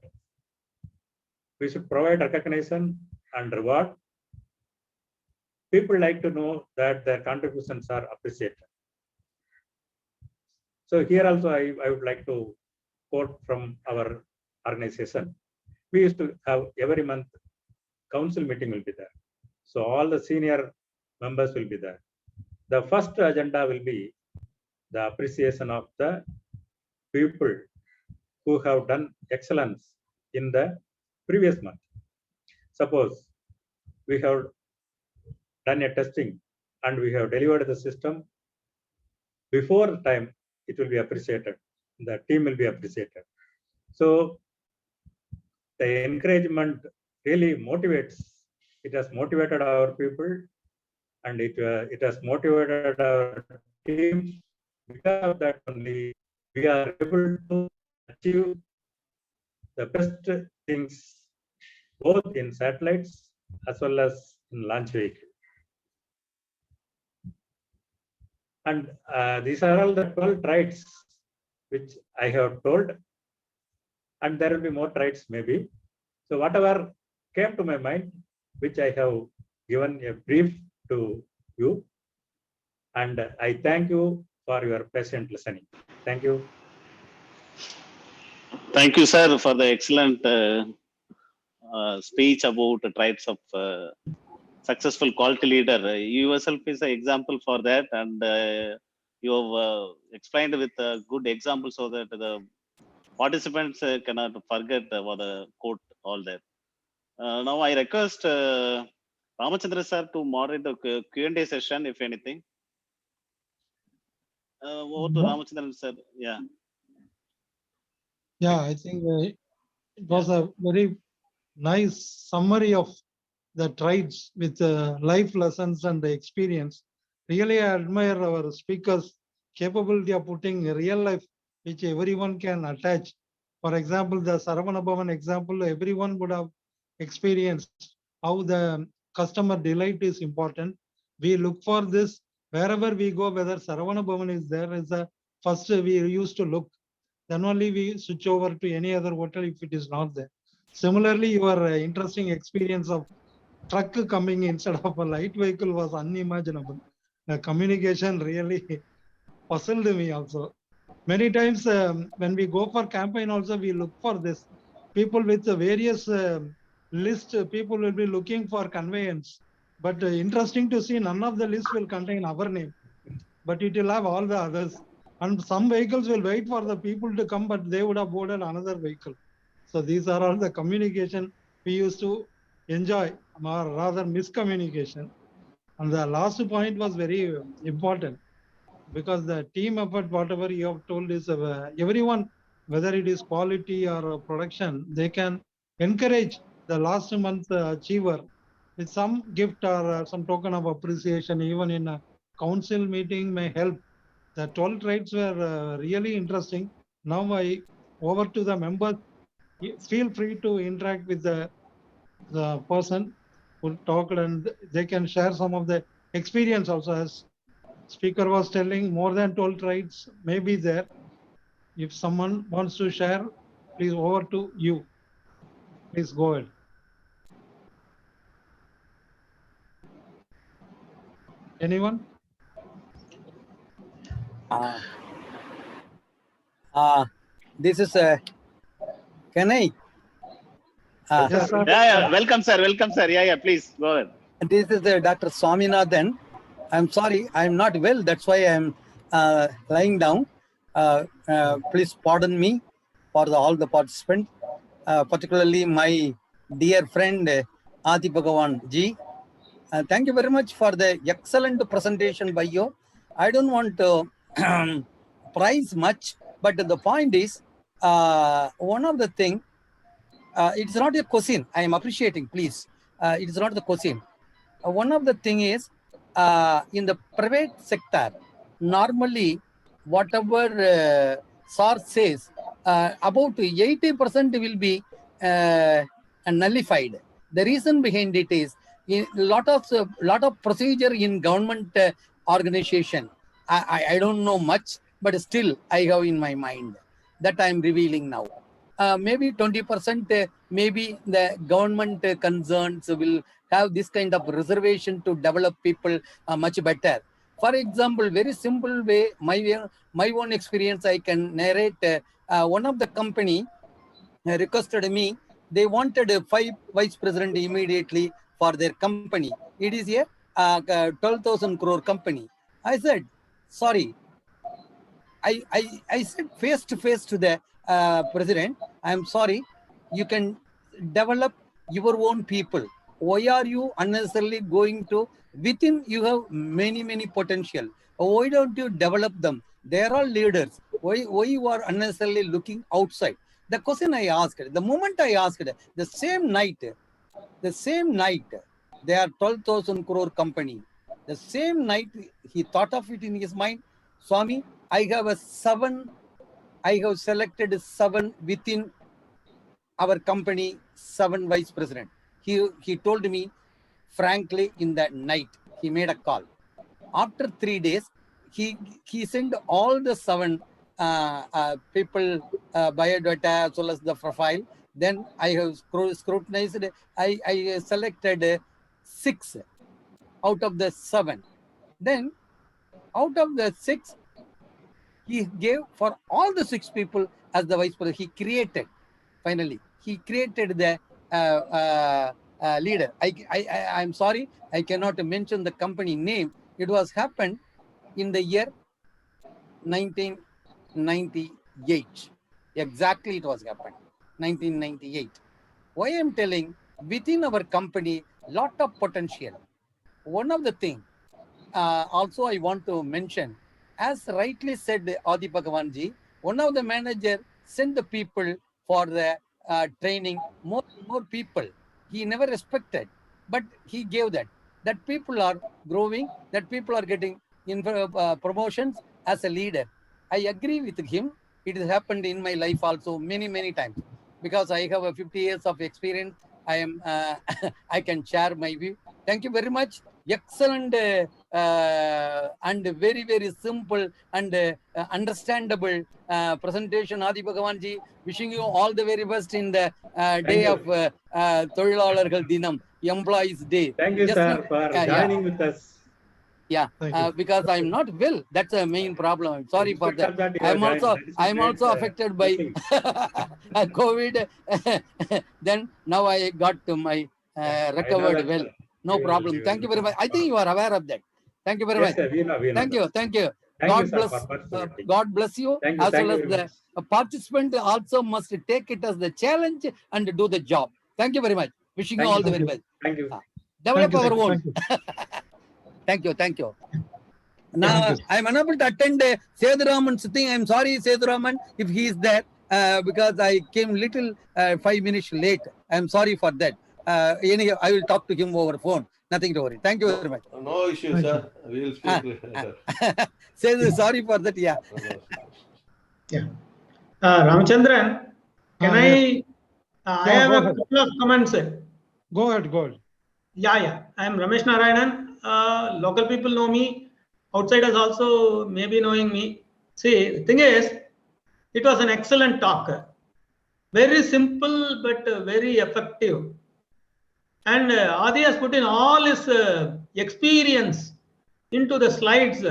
We should provide recognition and reward. People like to know that their contributions are appreciated. So here also I would like to quote from our organization. We used to have every month council meeting will be there. So all the senior members will be there. The first agenda will be the appreciation of the people who have done excellence in the previous month. Suppose we have done a testing and we have delivered the system before the time, it will be appreciated. The team will be appreciated. So the encouragement really motivates. It has motivated our people, and it has motivated our team. Because of that only, we are able to achieve the best things both in satellites as well as in launch vehicle. And these are all the 12 traits which I have told, and there will be more traits maybe. So whatever came to my mind, which I have given a brief to you, and I thank you for your patient listening. Thank you. Thank you, sir, for the excellent speech about the traits of successful quality leader. You yourself is an example for that, and you have explained with a good example so that the participants cannot forget what the quote all that. Now I request Ramachandra sir to moderate the Q&A session, if anything. Over to Ramachandran sir. Yeah. Yeah, I think it was a very nice summary of the traits with life lessons and the experience. Really, I admire our speakers' capability of putting real life, which everyone can attach. For example, the Saravana Bhavan example, everyone would have experienced how the customer delight is important. We look for this wherever we go, whether Saravana Bhavan is there, is the first we used to look. Then only we switch over to any other hotel if it is not there. Similarly, your interesting experience of truck coming instead of a light vehicle was unimaginable. The communication really puzzled me also. Many times when we go for campaign also, we look for this. People with the various list, people will be looking for conveyance. But interesting to see, none of the list will contain our name, but it will have all the others. And some vehicles will wait for the people to come, but they would have boarded another vehicle. So these are all the communication we used to enjoy, or rather miscommunication. And the last point was very important, because the team effort, whatever you have told is everyone, whether it is quality or production, they can encourage the last month achiever with some gift or some token of appreciation, even in a council meeting may help. The 12 traits were really interesting. Now I over to the members. Feel free to interact with the person who talked, and they can share some of the experience also. As speaker was telling, more than 12 traits may be there. If someone wants to share, please, over to you. Please go ahead. Anyone? This is can I? Yes, sir. Yeah. Welcome, sir. Welcome, sir. Yeah. Please go ahead. This is Dr. Swaminathan. I'm sorry, I'm not well. That's why I'm lying down. Please pardon me for all the participants, particularly my dear friend Adi Bhagavan ji. Thank you very much for the excellent presentation by you. I don't want to prize much, but the point is, one of the thing, it's not a question. I am appreciating, please. It's not the question. One of the thing is, in the private sector, normally, whatever source says, about 80% will be nullified. The reason behind it is a lot of procedure in government organization. I don't know much, but still I have in my mind that I am revealing now. Maybe 20%, maybe the government concerns will have this kind of reservation to develop people much better. For example, very simple way, my own experience I can narrate. One of the company requested me, they wanted a 5 vice president immediately for their company. It is a 12,000 crore company. I said, sorry. I said face to face to the president, I'm sorry, you can develop your own people. Why are you unnecessarily going to, within you have many potential. Why don't you develop them? They are all leaders. Why you are unnecessarily looking outside? The question I asked, the moment I asked, the same night, they are 12,000 crore company. The same night, he thought of it in his mind, Swami, I have selected 7 within our company, 7 vice president. He told me, frankly, in that night, he made a call. After 3 days, he sent all the 7 people biodata as well as the profile. Then I have scrutinized. I selected 6 out of the 7. Then out of the 6, he gave for all the 6 people as the vice president. He created, finally, he created the leader. I'm sorry, I cannot mention the company name. It was happened in the year 1998. Exactly, it was happened 1998. Why I'm telling, within our company, lot of potential. One of the things also I want to mention, as rightly said Adi Bhagavanji, one of the manager sent the people for the training, more people. He never expected, but he gave that. That people are growing, that people are getting promotions as a leader. I agree with him. It has happened in my life also many times, because I have a 50 years of experience. I am I can share my view. Thank you very much. Excellent and very simple and understandable presentation, Adi Bhagavanji. Wishing you all the very best in the day of Tholilalargal Dinam, Employees Day. Thank you, sir, for joining with us. Yeah, because I'm not well. That's the main problem. I'm sorry for that. I'm also affected by COVID. Then now I got to my recovered well. No problem. Thank you very much. I think you are aware of that. Thank you very much. Sir, we know Thank you. Thank you, God bless you. As well as the participant also must take it as the challenge and do the job. Thank you very much. Wishing you all the very best. Thank you. Develop our own. Thank you. Now, I'm unable to attend Seduraman's thing. I'm sorry, Seduraman, if he is there, because I came little 5 minutes late. I'm sorry for that. Anyhow, I will talk to him over phone. Nothing to worry. Thank you very much. No issue, sir. We will speak later. Sorry for that. Yeah. Ramachandran, can I have a couple of comments. Go ahead. Yeah. I am Ramesh Narayanan. Local people know me. Outsiders also may be knowing me. See, the thing is, it was an excellent talk. Very simple, but very effective. And Adi has put in all his experience into the slides.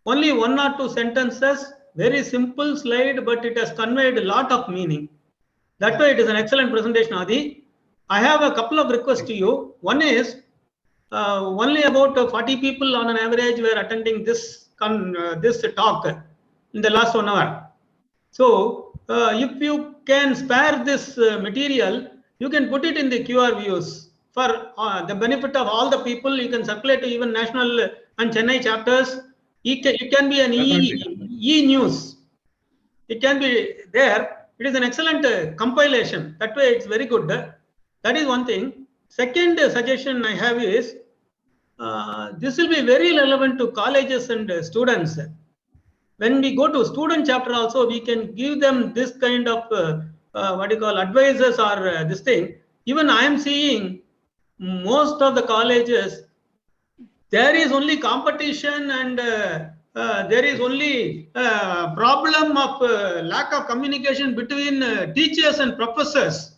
Only 1 or 2 sentences, very simple slide, but it has conveyed a lot of meaning. That way, it is an excellent presentation, Adi. I have a couple of requests to you. One is, only about 40 people on an average were attending this talk in the last 1 hour. So, if you can spare this material, you can put it in the QR views for the benefit of all the people. You can circulate to even national and Chennai chapters. It can be an e-news. It can be there. It is an excellent compilation. That way, it's very good. That is one thing. Second suggestion I have is, this will be very relevant to colleges and students. When we go to student chapter also, we can give them this kind of advisors or this thing. Even I am seeing most of the colleges, there is only competition and there is only problem of lack of communication between teachers and professors.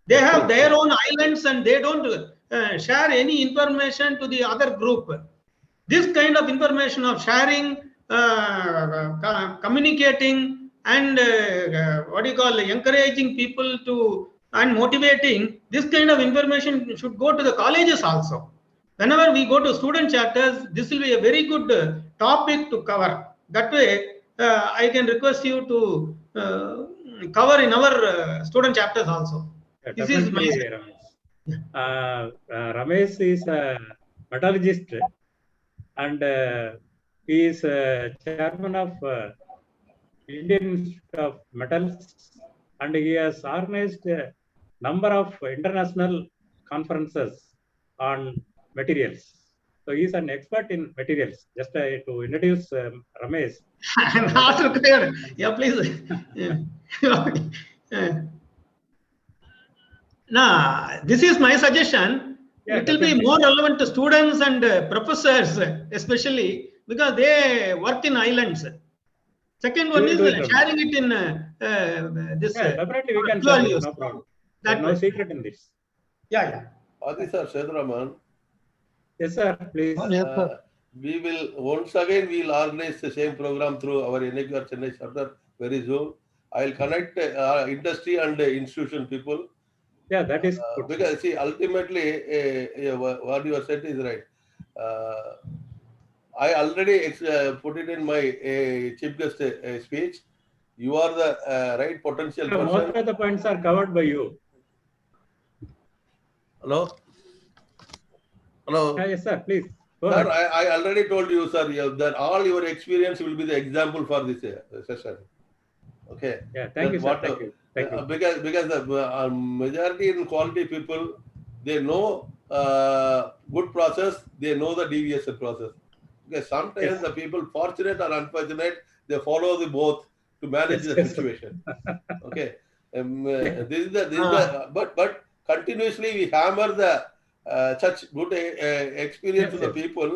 They have their own islands and they don't share any information to the other group. This kind of information of sharing, communicating, and encouraging people to and motivating, this kind of information should go to the colleges also. Whenever we go to student chapters, this will be a very good topic to cover. That way, I can request you to cover in our student chapters also. This is my Ramesh is a metallurgist and he is chairman of Indian Institute of Metals, and he has organized a number of international conferences on materials. So he is an expert in materials. Just to introduce Ramesh. Not required. Yeah, please. Now, this is my suggestion. It will be more relevant to students and professors, especially because they work in islands. Second We one will is do it, Ramesh. sharing it in this. Yeah, definitely we can dual share. use. No problem. That There's no way. secret in this. Yeah. Adi sir, Sedraman, Yes, sir. Please. Yes, sir. we will once again organize the same program through our NAQR Chennai chapter very soon. I'll connect industry and institution people. Yeah, that is good. Because see, ultimately, what you have said is right. I already put it in my chief guest speech. You are the right potential So person. most of the points are covered by you. Hello? Hello? Yes, sir. Please. Go Sir, ahead. I already told you, sir, that all your experience will be the example for this session. Okay. Yeah, thank you, sir. What, Thank you. Thank you. because the majority in quality people, they know good process, they know the deviation process. Because sometimes Yes. the people, fortunate or unfortunate, they follow the both to manage Yes, the yes, sir. situation. Okay. This is the but continuously we hammer the such good experience Yes, to the yes. people.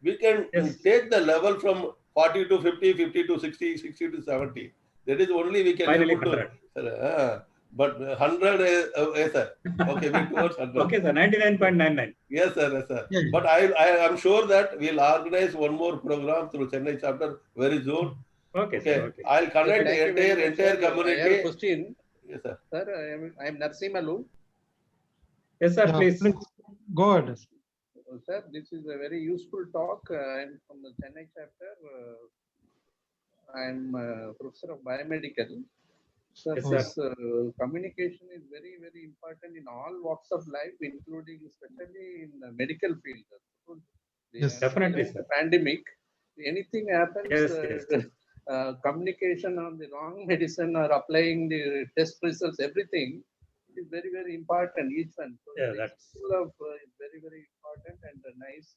We can Yes. take the level from 40 to 50, 50 to 60, 60 to 70. That is only we can Finally, able to. 100. But 100 yes, sir. Okay, we towards 100. Okay, sir. 99.99. Yes, sir. Yes, sir. Yeah. But I am sure that we'll organize one more program through Chennai chapter very soon. Okay, Okay. sir. Okay. I'll connect Thank you very much, entire sir. community. I have a question. Yes, sir. Sir, I am Narsimalu. Yes, sir. Yeah, Please. Go ahead. Sir, this is a very useful talk. I am from the Chennai chapter. I am a professor of biomedical. Sir, Yes, sir. this communication is very, very important in all walks of life, including especially in the medical field. Yes. Definitely, The sir. pandemic, anything happens, Yes, yes. communication on the wrong medicine or applying the test results, everything is very, very important, each one. So Yeah, the that's skill of is very, very important and nice.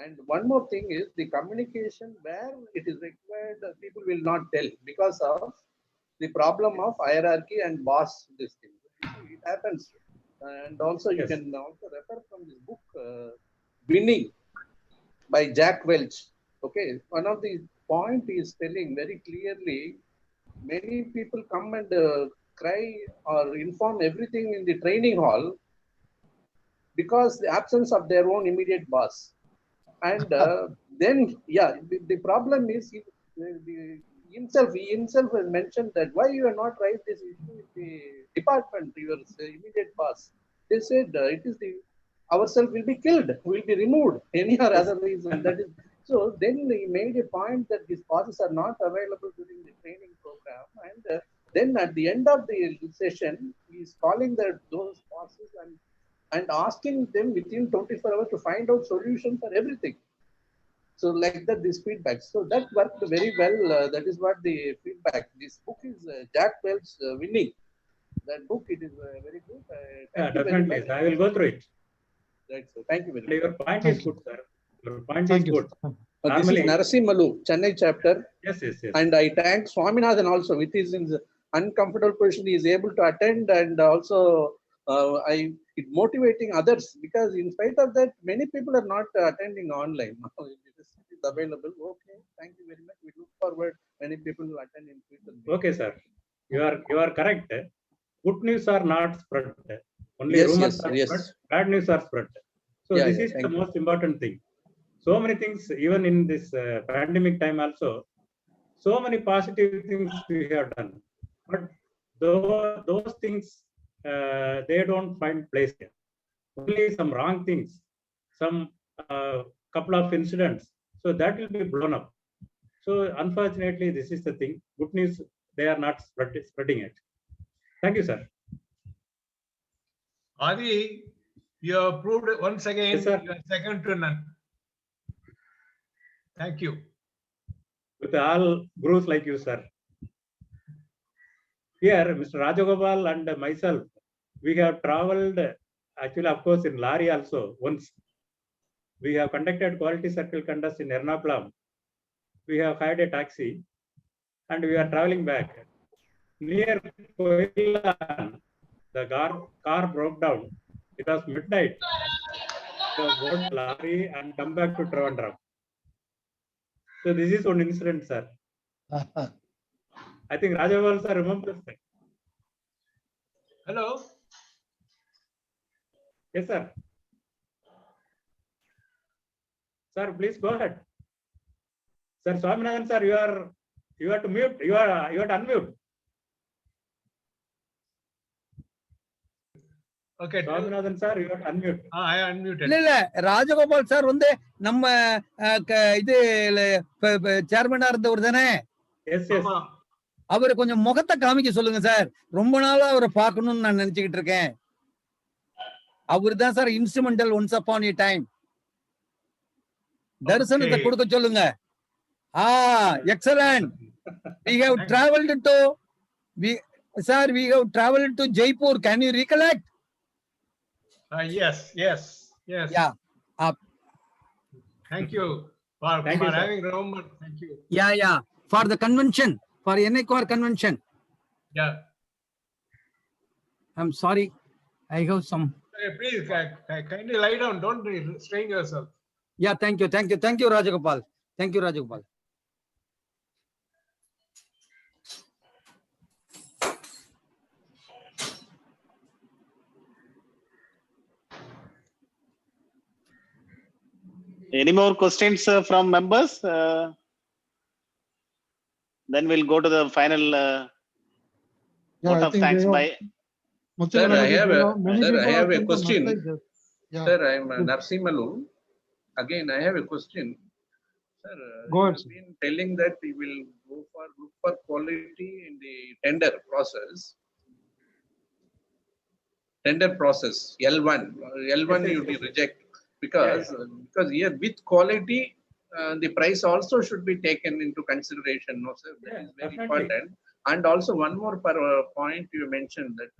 And one more thing is the communication where it is required, people will not tell because of the problem of hierarchy and boss, this thing. It happens. And also you yes. can also refer from this book, Winning by Jack Welch. Okay, one of the point is telling very clearly, many people come and cry or inform everything in the training hall because the absence of their own immediate boss. And then, yeah, the problem is he himself has mentioned that why you are not raised this issue with the department, your immediate boss. They said it is the ourselves will be killed, will be removed, any or other reason. That is so. Then he made a point that these bosses are not available during the training program, and then at the end of the session, he is calling those bosses and asking them within 24 hours to find out solution for everything. So like that, this feedback. So that worked very well. That is what the feedback. This book is Jack Welch's Winning. That book, it is very good. Yeah, definitely. I will go through it. Right, so thank you very much. Your point is good, sir. Your point Thank is you. good. This is Narasimhalu, Chennai chapter. Yes, yes, yes. And I thank Swaminathan also, with his uncomfortable position, he is able to attend, and also it motivating others, because in spite of that, many people are not attending online. Now it is available. Okay, thank you very much. We look forward many people will attend in future. Okay, sir. You are correct. Good news are not spread. Only Yes, rumors yes, are yes. spread. Bad news are spread. So Yeah, this yeah, is the thank you. most important thing. So many things, even in this pandemic time also, so many positive things we have done. But those things, they don't find place here. Only some wrong things, some couple of incidents. So that will be blown up. So unfortunately, this is the thing. Good news, they are not spreading it. Thank you, sir. Adi, you have proved once again Yes, sir. you are second to none. Thank you. With all gurus like you, sir. Here, Mr. Rajagopal and myself, we have traveled, actually, of course, in Lari also once. We have conducted quality circle contests in Ernakulam. We have hired a taxi and we are traveling back. Near Koilan, the car broke down. It was midnight. We have boarded Lari and come back to Trivandrum. So this is one incident, sir. I think Rajagopal sir remembers that. Hello. Yes, sir. Sir, please go ahead. Sir Swaminathan sir, you are to mute. You are to unmute. Okay. Swaminathan sir, you are to unmute. I unmuted. இல்ல Rajagopal sir வந்து நம்ம இது சேர்மனா இருந்தவர் தானே? Yes yes. அவரை கொஞ்சம் முகத்தை காமிக்க சொல்லுங்க சார். ரொம்ப நாளா அவரை பார்க்கணும்னு நான் நினைச்சுக்கிட்டு இருக்கேன். அவர் தான் sir instrumental once upon a time. தரிசனத்தை கொடுக்க சொல்லுங்க. Excellent. We have traveled to to Jaipur. Can you recollect? Yes. Yeah. Thank you for having remembered. Thank you. Yeah. For the convention, for NICOR convention. Yeah. I'm sorry. I have some. Okay, please kindly lie down. Don't strain yourself. Yeah, thank you, Rajagopal. Thank you, Rajagopal. Any more questions from members? Then we'll go to the final vote of thanks by. Sir, I have a question. Sir, I am Narsimalu. Again, I have a question. Sir, Go ahead, you have been telling that we will look for quality in the tender process. Tender process, L1 you will reject because here with quality, the price also should be taken into consideration. No, sir, that is very important. And also one more point you mentioned that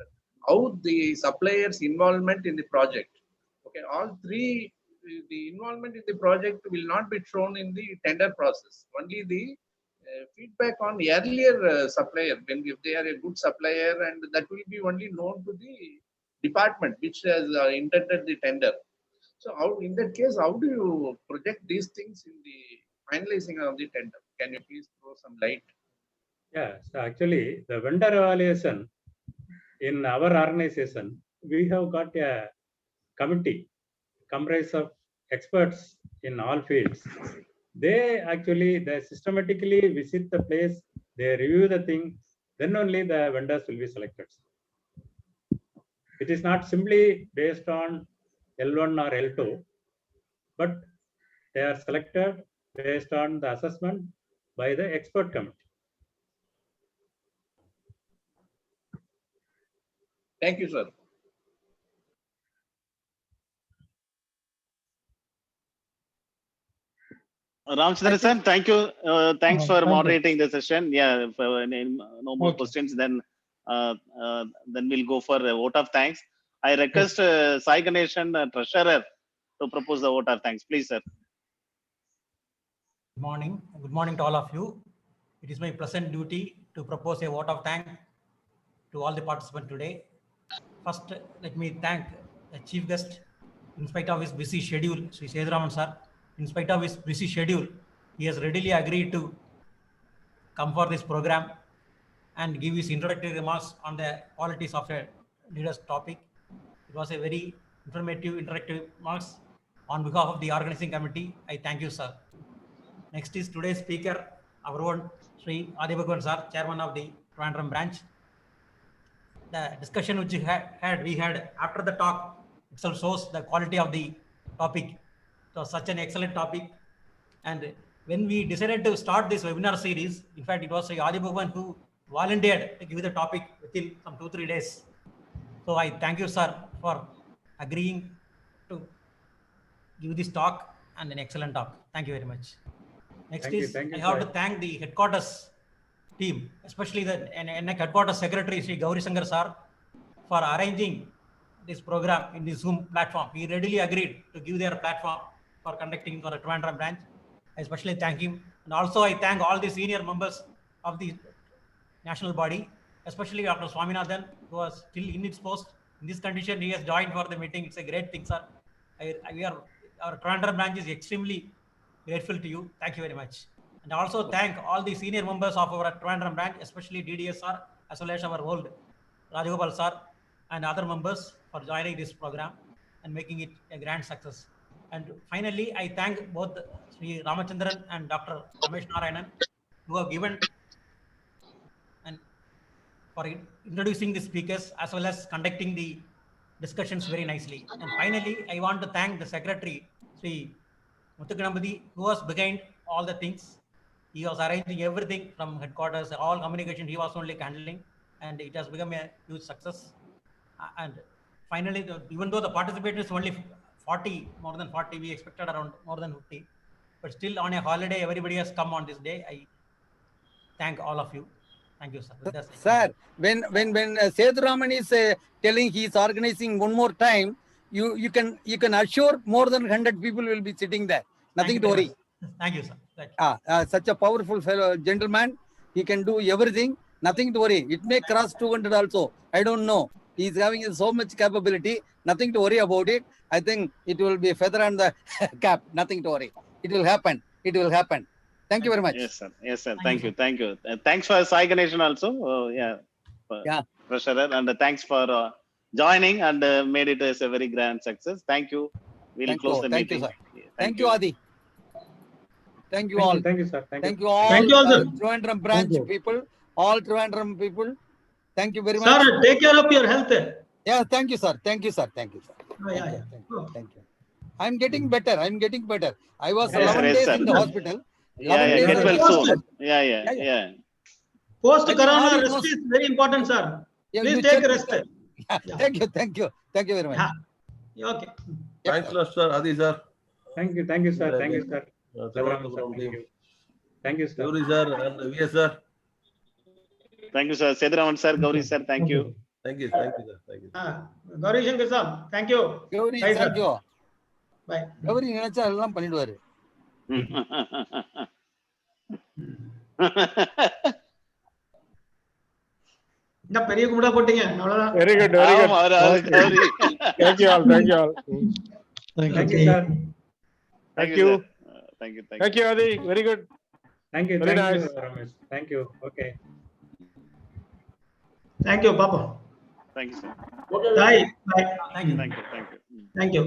how the suppliers' involvement in the project. Okay, all three, the involvement in the project will not be shown in the tender process. Only the feedback on the earlier supplier, when if they are a good supplier, and that will be only known to the department which has intended the tender. So how, in that case, how do you project these things in the finalizing of the tender? Can you please throw some light? Yeah, so actually the vendor evaluation in our organization, we have got a committee comprised of experts in all fields. They systematically visit the place, they review the thing, then only the vendors will be selected. It is not simply based on L1 or L2, but they are selected based on the assessment by the expert committee. Thank you, sir. Ramchandra sir, thank you. Thanks for moderating the session. Yeah, if no more questions, then we'll go for a vote of thanks. I request Sai Ganeshan, treasurer, to propose the vote of thanks. Please, sir. Good morning to all of you. It is my present duty to propose a vote of thanks to all the participants today. First, let me thank the chief guest. In spite of his busy schedule, Sri Seduraman sir, in spite of his busy schedule, he has readily agreed to come for this program and give his introductory remarks on the qualities of a leader's topic. It was a very informative, interactive remarks. On behalf of the organizing committee, I thank you, sir. Next is today's speaker, our own Sri Adibhagwan sir, chairman of the Trivandrum branch. The discussion which we had after the talk itself shows the quality of the topic. It was such an excellent topic. And when we decided to start this webinar series, in fact, it was Sri Adibhagwan who volunteered to give the topic within some 2-3 days. So I thank you, sir, for agreeing to give this talk and an excellent talk. Thank you very much. Next Thank you, I have to thank the headquarters team, especially the NEC headquarters secretary, Sri Gauri Sankar sir, for arranging this program in the Zoom platform. He readily agreed to give their platform for conducting for the Trivandrum branch. I especially thank him. And also I thank all the senior members of the national body, especially Dr. Swaminathan, who was still in its post. In this condition, he has joined for the meeting. It's a great thing, sir. Our Trivandrum branch is extremely grateful to you. Thank you very much. And also thank all the senior members of our Trivandrum branch, especially DDSR, as well as our old Rajagopal sir and other members for joining this program and making it a grand success. And finally, I thank both Sri Ramachandran and Dr. Ramesh Narayanan who have given and for introducing the speakers as well as conducting the discussions very nicely. And finally, I want to thank the secretary, Sri Muthuganapathy, who was behind all the things. He was arranging everything from headquarters, all communication he was only handling, and it has become a huge success. And finally, even though the participation is only 40, more than 40, we expected around more than 50, but still on a holiday, everybody has come on this day. I thank all of you. Thank you, sir. With that, Sir, when Sethuraman is telling he is organizing one more time, you can assure more than 100 people will be sitting there. Nothing to worry. Thank you, sir. Thank you. Such a powerful fellow gentleman. He can do everything. Nothing to worry. It may cross 200 also. I don't know. He is having so much capability. Nothing to worry about it. I think it will be a feather on the cap. Nothing to worry. It will happen. It will happen. Thank you very much. Yes, sir. Yes, sir. Thank you. Thank you. Thanks for Sai Ganeshan also. Treasurer, and thanks for joining and made it as a very grand success. Thank you. We'll close the meeting. Thank you, sir. Thank you, Adi. Thank you all. Thank you, sir. Thank you all. Thank you all, sir. Trivandrum branch people, all Trivandrum people. Thank you very much. Sir, take care of your health. Yeah, thank you, sir. Thank you, sir. Thank you, sir. Thank you. I'm getting better. I was 11 days in the hospital. Get well soon. Yeah. Post-corona rest is very important, sir. Please take rest. Thank you very much. Okay. Thanks a lot, sir. Adi, sir. Thank you, sir. Thank you, sir. Thank you, sir. Gauri, sir, and VS, sir. Thank you, sir. Sethuraman, sir. Gauri, sir. Thank you. Thank you, sir. Thank you. Gauri Shankar, sir. Thank you. Gauri, Bye, thank sir. you. Bye. Gauri, நினைச்சா எல்லாம் பண்ணிடுவாரு. என்ன பெரிய கும்பிடா போட்டீங்க அவ்வளவுதான். Very good, very good. Thank you all. Thank you all. Thank you, sir. Thank you. Thank you, Adi. Very good. Thank you. Very Thank nice. you, Ramesh. Thank you. Okay. Thank you, Papa. Thank you, sir. Okay. Bye. Bye. Thank you. Thank you. Thank you.